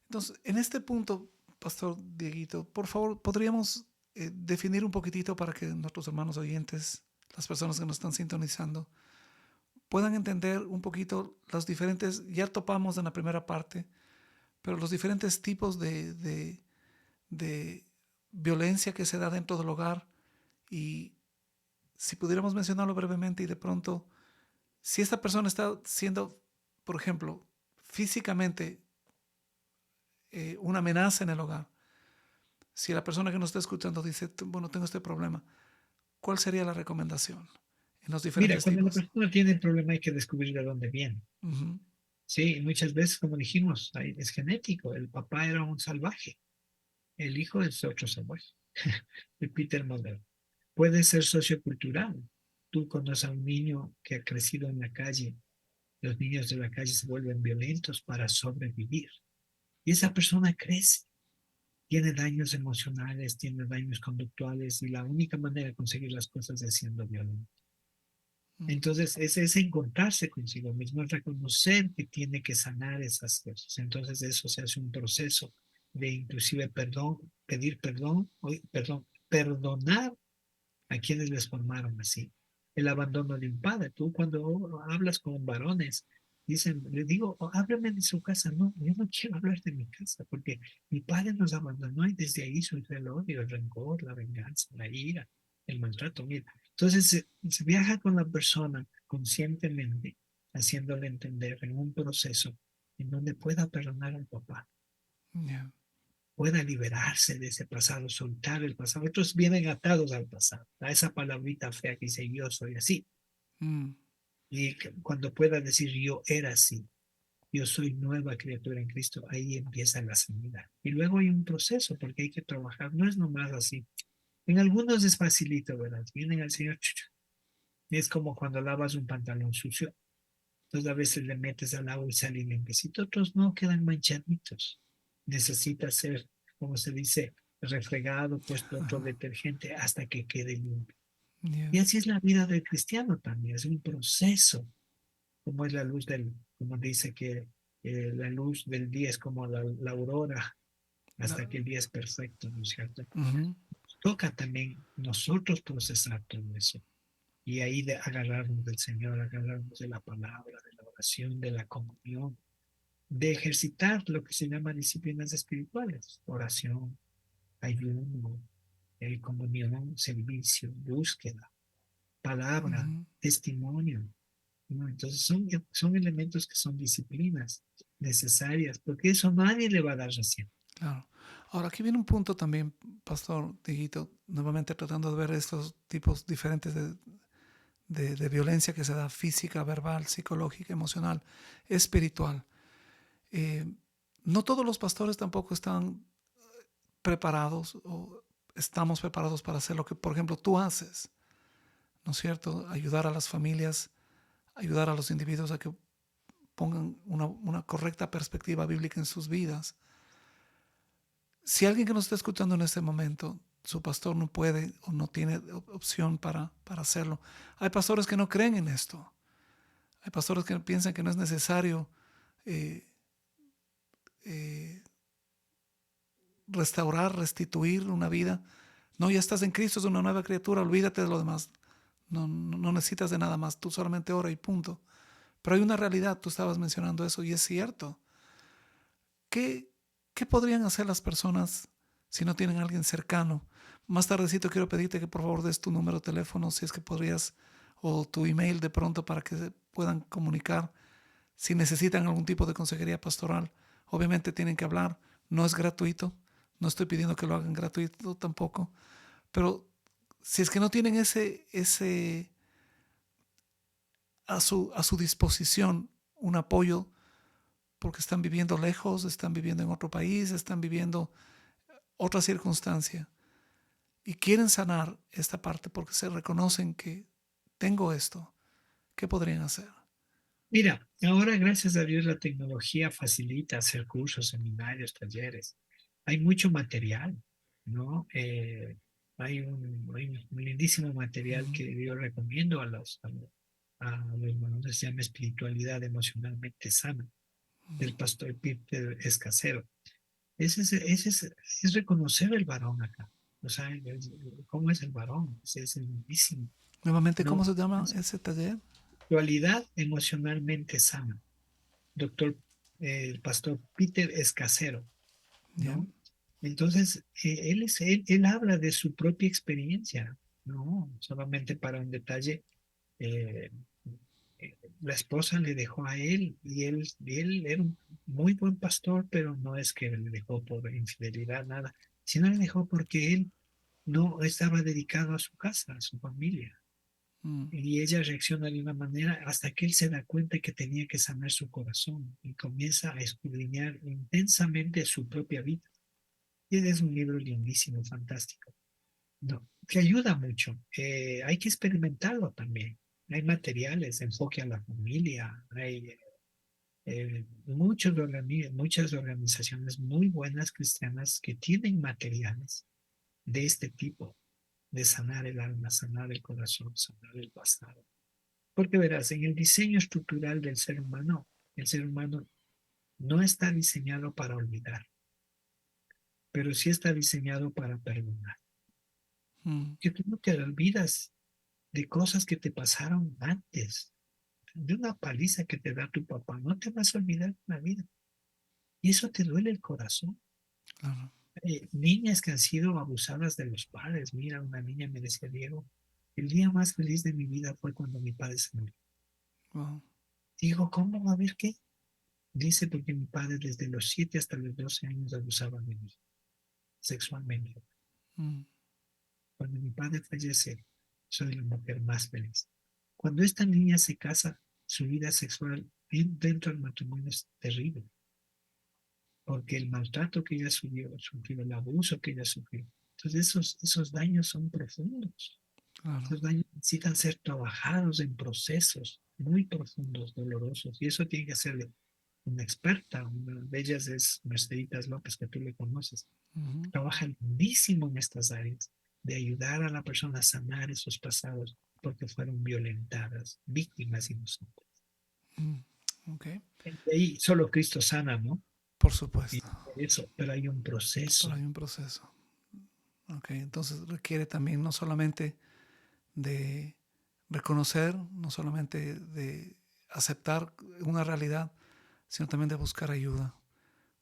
Entonces, en este punto, Pastor Dieguito, por favor, podríamos definir un poquitito para que nuestros hermanos oyentes, las personas que nos están sintonizando, puedan entender un poquito los diferentes, ya topamos en la primera parte, pero los diferentes tipos de violencia que se da dentro del hogar y si pudiéramos mencionarlo brevemente y de pronto, si esta persona está siendo, por ejemplo, físicamente una amenaza en el hogar, si la persona que nos está escuchando dice, bueno, tengo este problema, ¿cuál sería la recomendación en los Mira, diferentes cuando la tipos? persona tiene el problema hay que descubrir de dónde viene. Ujú. Sí, y muchas veces, como dijimos, es genético. El papá era un salvaje, el hijo es otro salvaje. Repite el modelo. Puede ser sociocultural. Tú conoces a un niño que ha crecido en la calle. Los niños de la calle se vuelven violentos para sobrevivir. Y esa persona crece, tiene daños emocionales, tiene daños conductuales y la única manera de conseguir las cosas es siendo violento. Mm. Entonces, es encontrarse consigo mismo, es reconocer que tiene que sanar esas cosas. Entonces, eso se hace un proceso de inclusive perdón, pedir perdón, perdón, perdonar a quienes les formaron así. El abandono de un padre. Tú cuando hablas con varones, dicen, le digo, "Oh, háblame de su casa". No, yo no quiero hablar de mi casa porque mi padre nos abandonó y desde ahí surge el odio, el rencor, la venganza, la ira, el maltrato. Mira, entonces se viaja con la persona conscientemente, haciéndole entender en un proceso en donde pueda perdonar al papá, Yeah. pueda liberarse de ese pasado, soltar el pasado. Otros vienen atados al pasado, a esa palabrita fea que dice yo soy así. Mm. Y cuando pueda decir yo era así, yo soy nueva criatura en Cristo, ahí empieza la sanidad. Y luego hay un proceso porque hay que trabajar, no es nomás así. En algunos es facilito, ¿verdad? Vienen al Señor, es como cuando lavas un pantalón sucio. Entonces a veces le metes al agua y sale limpiecito, otros no, quedan manchaditos. Necesita ser, como se dice, refregado, puesto otro detergente hasta que quede limpio. Yeah. Y así es la vida del cristiano también, es un proceso, como es la luz como dice que la luz del día es como la aurora, La- hasta que el día es perfecto, ¿no es cierto? Ujú. Toca también nosotros procesar todo eso. Y ahí de agarrarnos del Señor, agarrarnos de la palabra, de la oración, de la comunión, de ejercitar lo que se llama disciplinas espirituales, oración, ayuno, comunión, servicio, búsqueda, palabra, Ujú. testimonio, ¿no? Entonces son elementos que son disciplinas necesarias, porque eso nadie le va a dar recién. Claro. Ahora, aquí viene un punto también, Pastor Dieguito, nuevamente tratando de ver estos tipos diferentes de violencia que se da física, verbal, psicológica, emocional, espiritual. Eh, no todos los pastores tampoco están preparados o estamos preparados para hacer lo que, por ejemplo, tú haces, ¿no es cierto? Ayudar a las familias, ayudar a los individuos a que pongan una correcta perspectiva bíblica en sus vidas. Si alguien que nos está escuchando en este momento, su pastor no puede o no tiene opción para hacerlo, hay pastores que no creen en esto. Hay pastores que piensan que no es necesario restaurar, restituir una vida. No, ya estás en Cristo, es una nueva criatura, olvídate de lo demás. No necesitas de nada más, tú solamente ora y punto. Pero hay una realidad, tú estabas mencionando eso y es cierto. ¿Qué podrían hacer las personas si no tienen a alguien cercano? Más tardecito quiero pedirte que por favor des tu número de teléfono, si es que podrías, o tu email de pronto, para que se puedan comunicar si necesitan algún tipo de consejería pastoral. Obviamente tienen que hablar, no es gratuito, no estoy pidiendo que lo hagan gratuito tampoco, pero si es que no tienen ese a su disposición un apoyo, porque están viviendo lejos, están viviendo en otro país, están viviendo otra circunstancia y quieren sanar esta parte porque se reconocen que tengo esto, ¿qué podrían hacer? Mira, ahora gracias a Dios la tecnología facilita hacer cursos, seminarios, talleres. Hay mucho material, ¿no? Hay un lindísimo material que yo recomiendo a los hermanos, se llama Espiritualidad Emocionalmente Sana, del pastor Peter Escasero. Es reconocer el varón acá. O sea, cómo es el varón, es lindísimo, Nuevamente, ¿no? ¿cómo se llama ese taller? Espiritualidad Emocionalmente Sana, doctor, el pastor Peter Escasero, Yeah. ¿no? Entonces, él habla de su propia experiencia, ¿no? Solamente para un detalle, eh, la esposa le dejó a él y él era un muy buen pastor, pero no es que le dejó por infidelidad, nada, sino le dejó porque él no estaba dedicado a su casa, a su familia. Mm. Y ella reacciona de una manera hasta que él se da cuenta que tenía que sanar su corazón y comienza a escudriñar intensamente su propia vida. Y es un libro lindísimo, fantástico, ¿no? Que ayuda mucho. Hay que experimentarlo también. Hay materiales, enfoque a la familia, hay muchas organizaciones muy buenas cristianas que tienen materiales de este tipo, de sanar el alma, sanar el corazón, sanar el pasado. Porque verás, en el diseño estructural del ser humano, el ser humano no está diseñado para olvidar, pero sí está diseñado para perdonar. Mm. Que tú no te olvidas de cosas que te pasaron antes, de una paliza que te da tu papá, no te vas a olvidar en la vida. Y eso te duele el corazón. Claro. Niñas que han sido abusadas de los padres. Mira, una niña me decía, Diego, el día más feliz de mi vida fue cuando mi padre se murió. Wow. Digo, ¿cómo? A ver qué. Dice, porque mi padre desde los 7 hasta los 12 años abusaba de mí sexualmente. Mm. Cuando mi padre fallece, soy la mujer más feliz. Cuando esta niña se casa, su vida sexual dentro del matrimonio es terrible, porque el maltrato que ella sufrió, el abuso que ella sufrió. Entonces esos daños son profundos. Claro. Esos daños necesitan ser trabajados en procesos muy profundos, dolorosos, y eso tiene que hacerle una experta. Una de ellas es Merceditas López, que tú le conoces. Ujú. Trabaja lindísimo en estas áreas de ayudar a la persona a sanar esos pasados porque fueron violentadas, víctimas inocentes. Mm. Ok. De ahí solo Cristo sana, ¿no? Por Y supuesto. eso, pero hay un Pero proceso. hay un proceso. Ok. Entonces requiere también no solamente de reconocer, no solamente de aceptar una realidad, sino también de buscar ayuda.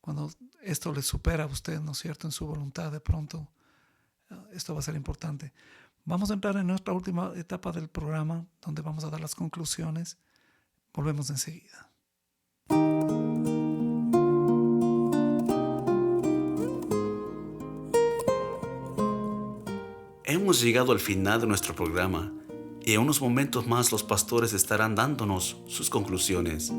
Cuando esto le supera a usted, ¿no es cierto?, en su voluntad, de pronto, esto va a ser importante. Vamos a entrar en nuestra última etapa del programa, donde vamos a dar las conclusiones. Volvemos enseguida. Hemos llegado al final de nuestro programa y en unos momentos más los pastores estarán dándonos sus conclusiones.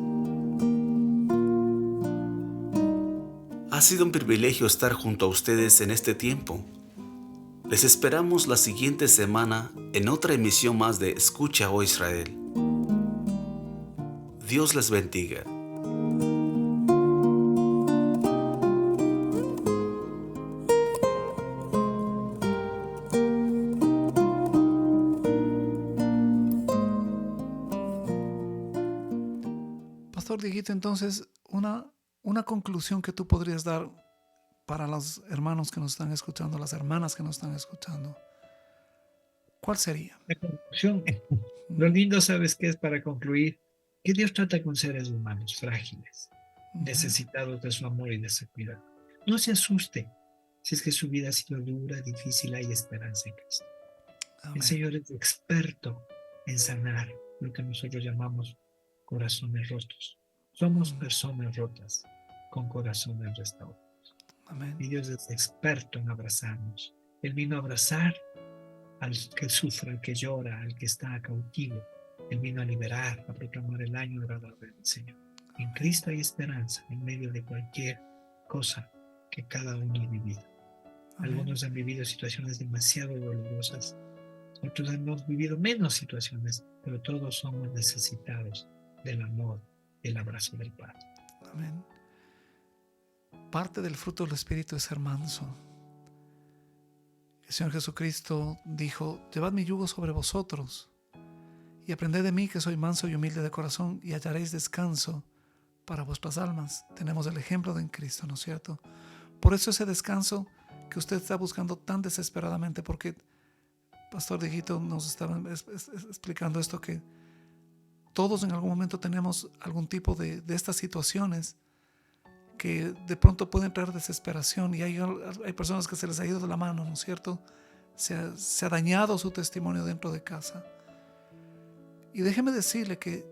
Ha sido un privilegio estar junto a ustedes en este tiempo. Les esperamos la siguiente semana en otra emisión más de Escucha, oh Israel. Dios les bendiga. Pastor Dieguito, entonces, una conclusión que tú podrías dar para los hermanos que nos están escuchando, las hermanas que nos están escuchando, ¿cuál sería? La conclusión, lo lindo, ¿sabes qué es para concluir? Que Dios trata con seres humanos frágiles, necesitados de su amor y de su cuidado. No se asuste si es que su vida ha sido dura, difícil, hay esperanza en Cristo. Amén. El Señor es experto en sanar lo que nosotros llamamos corazones rotos. Somos personas rotas con corazones restaurados. Amén. Y Dios es experto en abrazarnos. Él vino a abrazar al que sufre, al que llora, al que está cautivo. Él vino a liberar, a proclamar el año agradable del Señor. En Cristo hay esperanza en medio de cualquier cosa que cada uno ha vivido. Amén. Algunos han vivido situaciones demasiado dolorosas. Otros hemos vivido menos situaciones, pero todos somos necesitados del amor y el abrazo del Padre. Amén. Parte del fruto del Espíritu es ser manso. El Señor Jesucristo dijo: llevad mi yugo sobre vosotros y aprended de mí, que soy manso y humilde de corazón, y hallaréis descanso para vuestras almas. Tenemos el ejemplo de Cristo, ¿no es cierto? Por eso ese descanso que usted está buscando tan desesperadamente, porque Pastor Dieguito nos estaba explicando esto, que todos en algún momento tenemos algún tipo de estas situaciones que de pronto pueden traer desesperación, y hay personas que se les ha ido de la mano, ¿no es cierto? Se ha dañado su testimonio dentro de casa. Y déjeme decirle que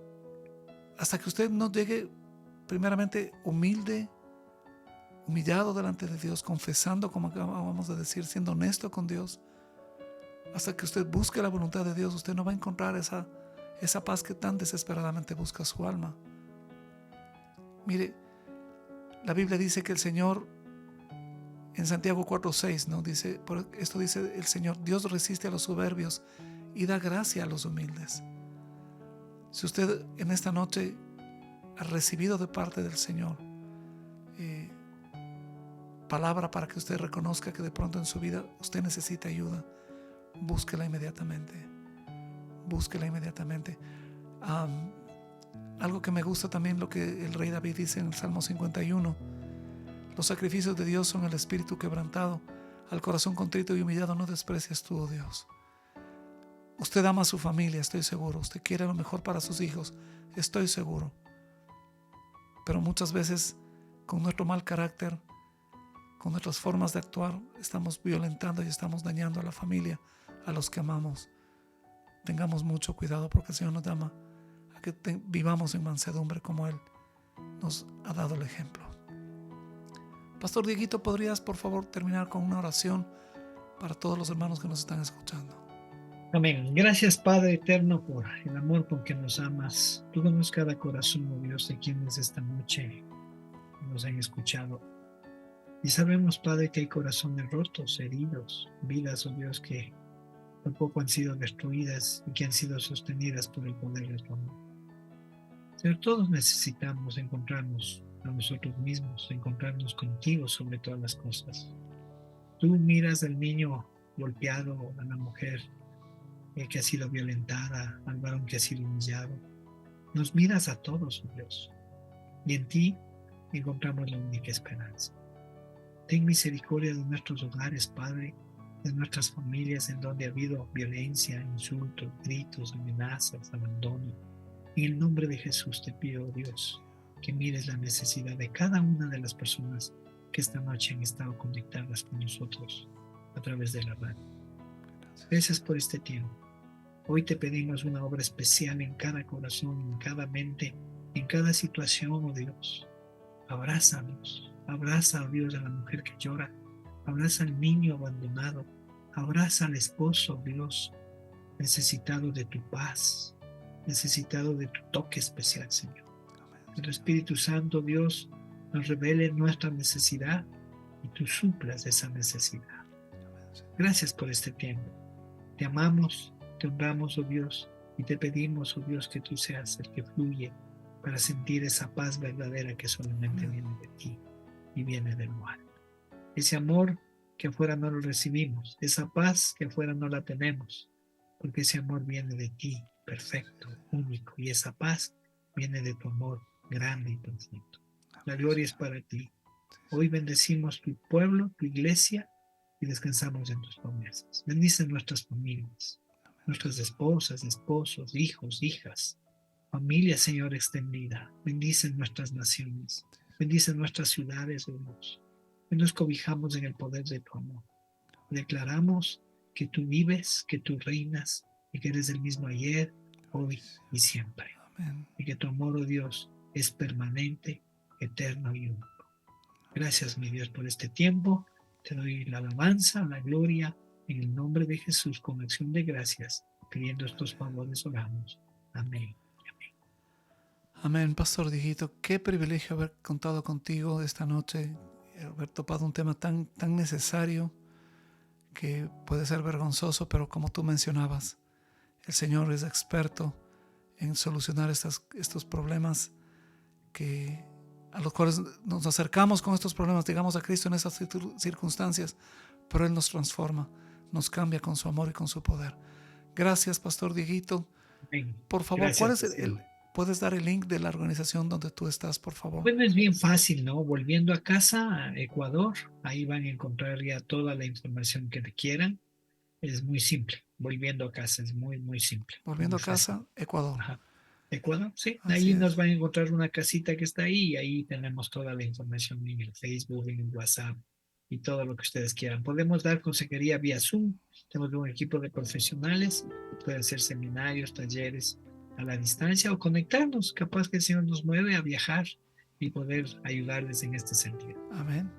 hasta que usted no llegue primeramente humillado delante de Dios, confesando, como acabamos de decir, siendo honesto con Dios, hasta que usted busque la voluntad de Dios, usted no va a encontrar esa paz que tan desesperadamente busca su alma. Mire, la Biblia dice que el Señor, en Santiago 4:6, ¿no? Dice, por esto dice el Señor: Dios resiste a los soberbios y da gracia a los humildes. Si usted en esta noche ha recibido de parte del Señor palabra para que usted reconozca que de pronto en su vida usted necesita ayuda, búsquela inmediatamente. Búsquela inmediatamente. Algo que me gusta también, lo que el rey David dice en el Salmo 51: los sacrificios de Dios son el espíritu quebrantado, al corazón contrito y humillado no desprecias tú, oh Dios. Usted ama a su familia, estoy seguro. Usted quiere lo mejor para sus hijos, estoy seguro. Pero muchas veces, con nuestro mal carácter, con nuestras formas de actuar, estamos violentando y estamos dañando a la familia, a los que amamos. Tengamos mucho cuidado, porque el Señor nos llama a que vivamos en mansedumbre como Él nos ha dado el ejemplo. Pastor Dieguito, ¿podrías por favor terminar con una oración para todos los hermanos que nos están escuchando? Amén. Gracias, Padre eterno, por el amor con que nos amas. Tú conoces cada corazón, oh Dios, de quienes esta noche nos han escuchado. Y sabemos, Padre, que hay corazones rotos, heridos, vidas, oh Dios, que tampoco han sido destruidas y que han sido sostenidas por el poder de tu amor. Señor, todos necesitamos encontrarnos a nosotros mismos, encontrarnos contigo sobre todas las cosas. Tú miras al niño golpeado, a la mujer que ha sido violentada, al varón que ha sido humillado. Nos miras a todos, oh Dios, y en ti encontramos la única esperanza. Ten misericordia de nuestros hogares, Padre, de nuestras familias en donde ha habido violencia, insultos, gritos, amenazas, abandono. En el nombre de Jesús te pido, oh Dios, que mires la necesidad de cada una de las personas que esta noche han estado conectadas con nosotros a través de la radio. Gracias por este tiempo. Hoy te pedimos una obra especial en cada corazón, en cada mente, en cada situación, oh Dios. Abrázanos, abraza, oh Dios, a la mujer que llora, abraza al niño abandonado, abraza al esposo, Dios, necesitado de tu paz, necesitado de tu toque especial, Señor. El Espíritu Santo, Dios, nos revele nuestra necesidad y tú suplas esa necesidad. Gracias por este tiempo. Te amamos, te honramos, oh Dios, y te pedimos, oh Dios, que tú seas el que fluye para sentir esa paz verdadera que solamente viene de ti y viene del alto. Ese amor que afuera no lo recibimos, esa paz que afuera no la tenemos, porque ese amor viene de ti, perfecto, único, y esa paz viene de tu amor grande y profundo. La gloria es para ti. Hoy bendecimos tu pueblo, tu iglesia, y descansamos en tus promesas. Bendice nuestras familias, nuestras esposas, esposos, hijos, hijas, familia, Señor, extendida. Bendice nuestras naciones, bendice nuestras ciudades, oh Dios. Hoy nos cobijamos en el poder de tu amor. Declaramos que tú vives, que tú reinas y que eres el mismo ayer, hoy y siempre. Amén. Y que tu amor, oh Dios, es permanente, eterno y único. Gracias, mi Dios, por este tiempo. Te doy la alabanza, la gloria, en el nombre de Jesús, con acción de gracias, pidiendo estos favores oramos. Amén. Amén, Pastor Dieguito. Qué privilegio haber contado contigo esta noche, haber topado un tema tan necesario que puede ser vergonzoso, pero como tú mencionabas, el Señor es experto en solucionar estos problemas a los cuales nos acercamos con estos problemas, digamos a Cristo en esas circunstancias, pero Él nos transforma, nos cambia con su amor y con su poder. Gracias, Pastor Dieguito. Amén. Por favor, Gracias, ¿cuál es ¿puedes dar el link de la organización donde tú estás, por favor? Bueno, es bien fácil, ¿no? Volviendo a casa, a Ecuador, ahí van a encontrar ya toda la información que requieran. Es muy simple. Volviendo a casa, es muy, muy simple. Volviendo muy a casa, fácil. Ecuador. Ajá. Ecuador, sí. Así Ahí es. nos van a encontrar una casita que está ahí y ahí tenemos toda la información en el Facebook, en el WhatsApp y todo lo que ustedes quieran. Podemos dar consejería vía Zoom. Tenemos un equipo de profesionales. Pueden hacer seminarios, talleres a la distancia o conectarnos. Capaz que el Señor nos mueve a viajar y poder ayudarles en este sentido. Amén.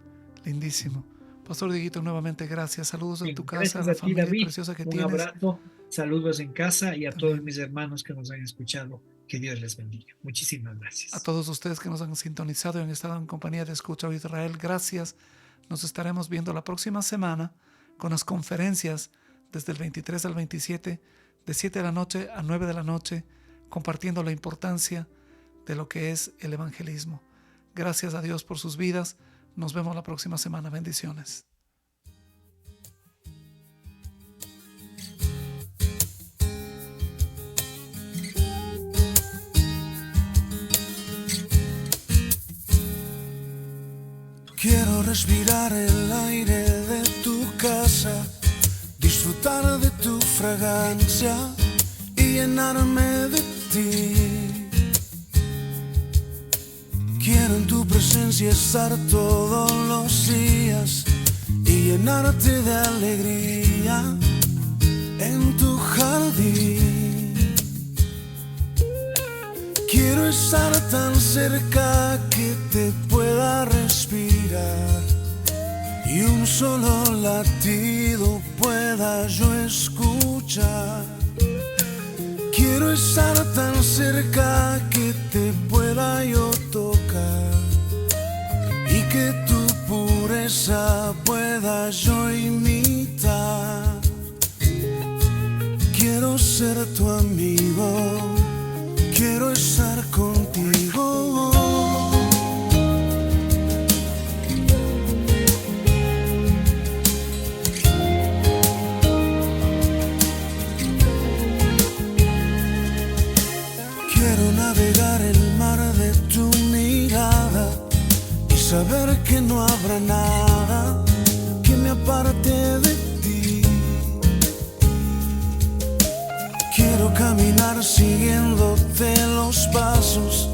Lindísimo. Pastor Dieguito, nuevamente gracias. Saludos en tu casa, Gracias a la a ti, familia David. preciosa que Un tienes. abrazo, saludos en casa y a También. todos mis hermanos que nos han escuchado. Que Dios les bendiga. Muchísimas gracias. A todos ustedes que nos han sintonizado y han estado en compañía de Escucha Israel, gracias. Nos estaremos viendo la próxima semana con las conferencias desde el 23 al 27, de 7 de la noche a 9 de la noche, compartiendo la importancia de lo que es el evangelismo. Gracias a Dios por sus vidas. Nos vemos la próxima semana. Bendiciones. Quiero respirar el aire de tu casa, disfrutar de tu fragancia y llenarme de ti. Quiero en tu presencia estar todos los días y llenarte de alegría en tu jardín. Quiero estar tan cerca que te pueda respirar y un solo latido pueda yo escuchar. Quiero estar tan cerca que te pueda yo tocar y que tu pureza pueda yo imitar. Quiero ser tu amigo, quiero estar contigo. Quiero navegar el mar de tu mirada y saber que no habrá nada que me aparte de ti. Quiero caminar siguiéndote los pasos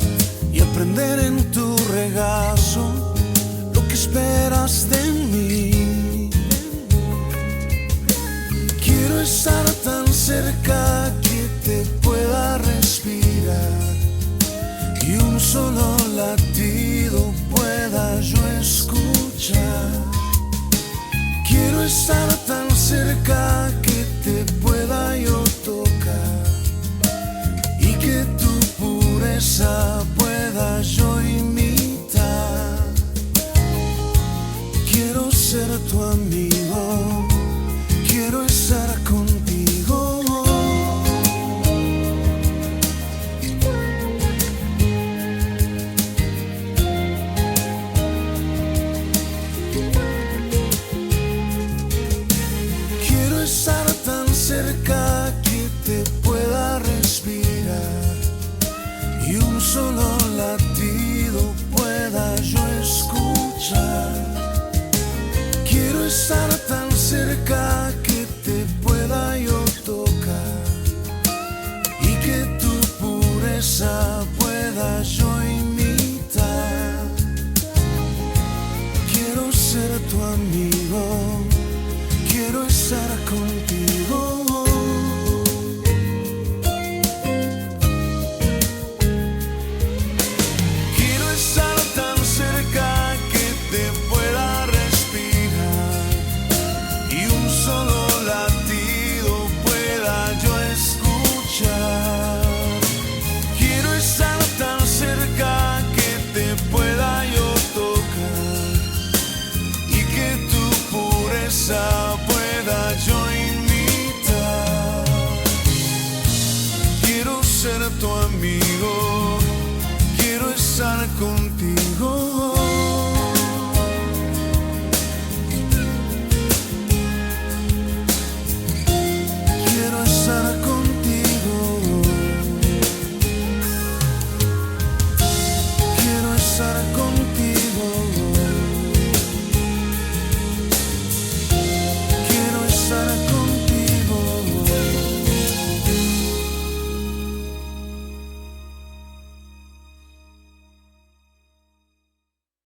y aprender en tu regazo lo que esperas de mí. Quiero estar tan cerca que te pueda respirar y un solo latido pueda yo escuchar. Quiero estar tan cerca que te pueda yo tocar y que tu pureza pueda yo imitar. con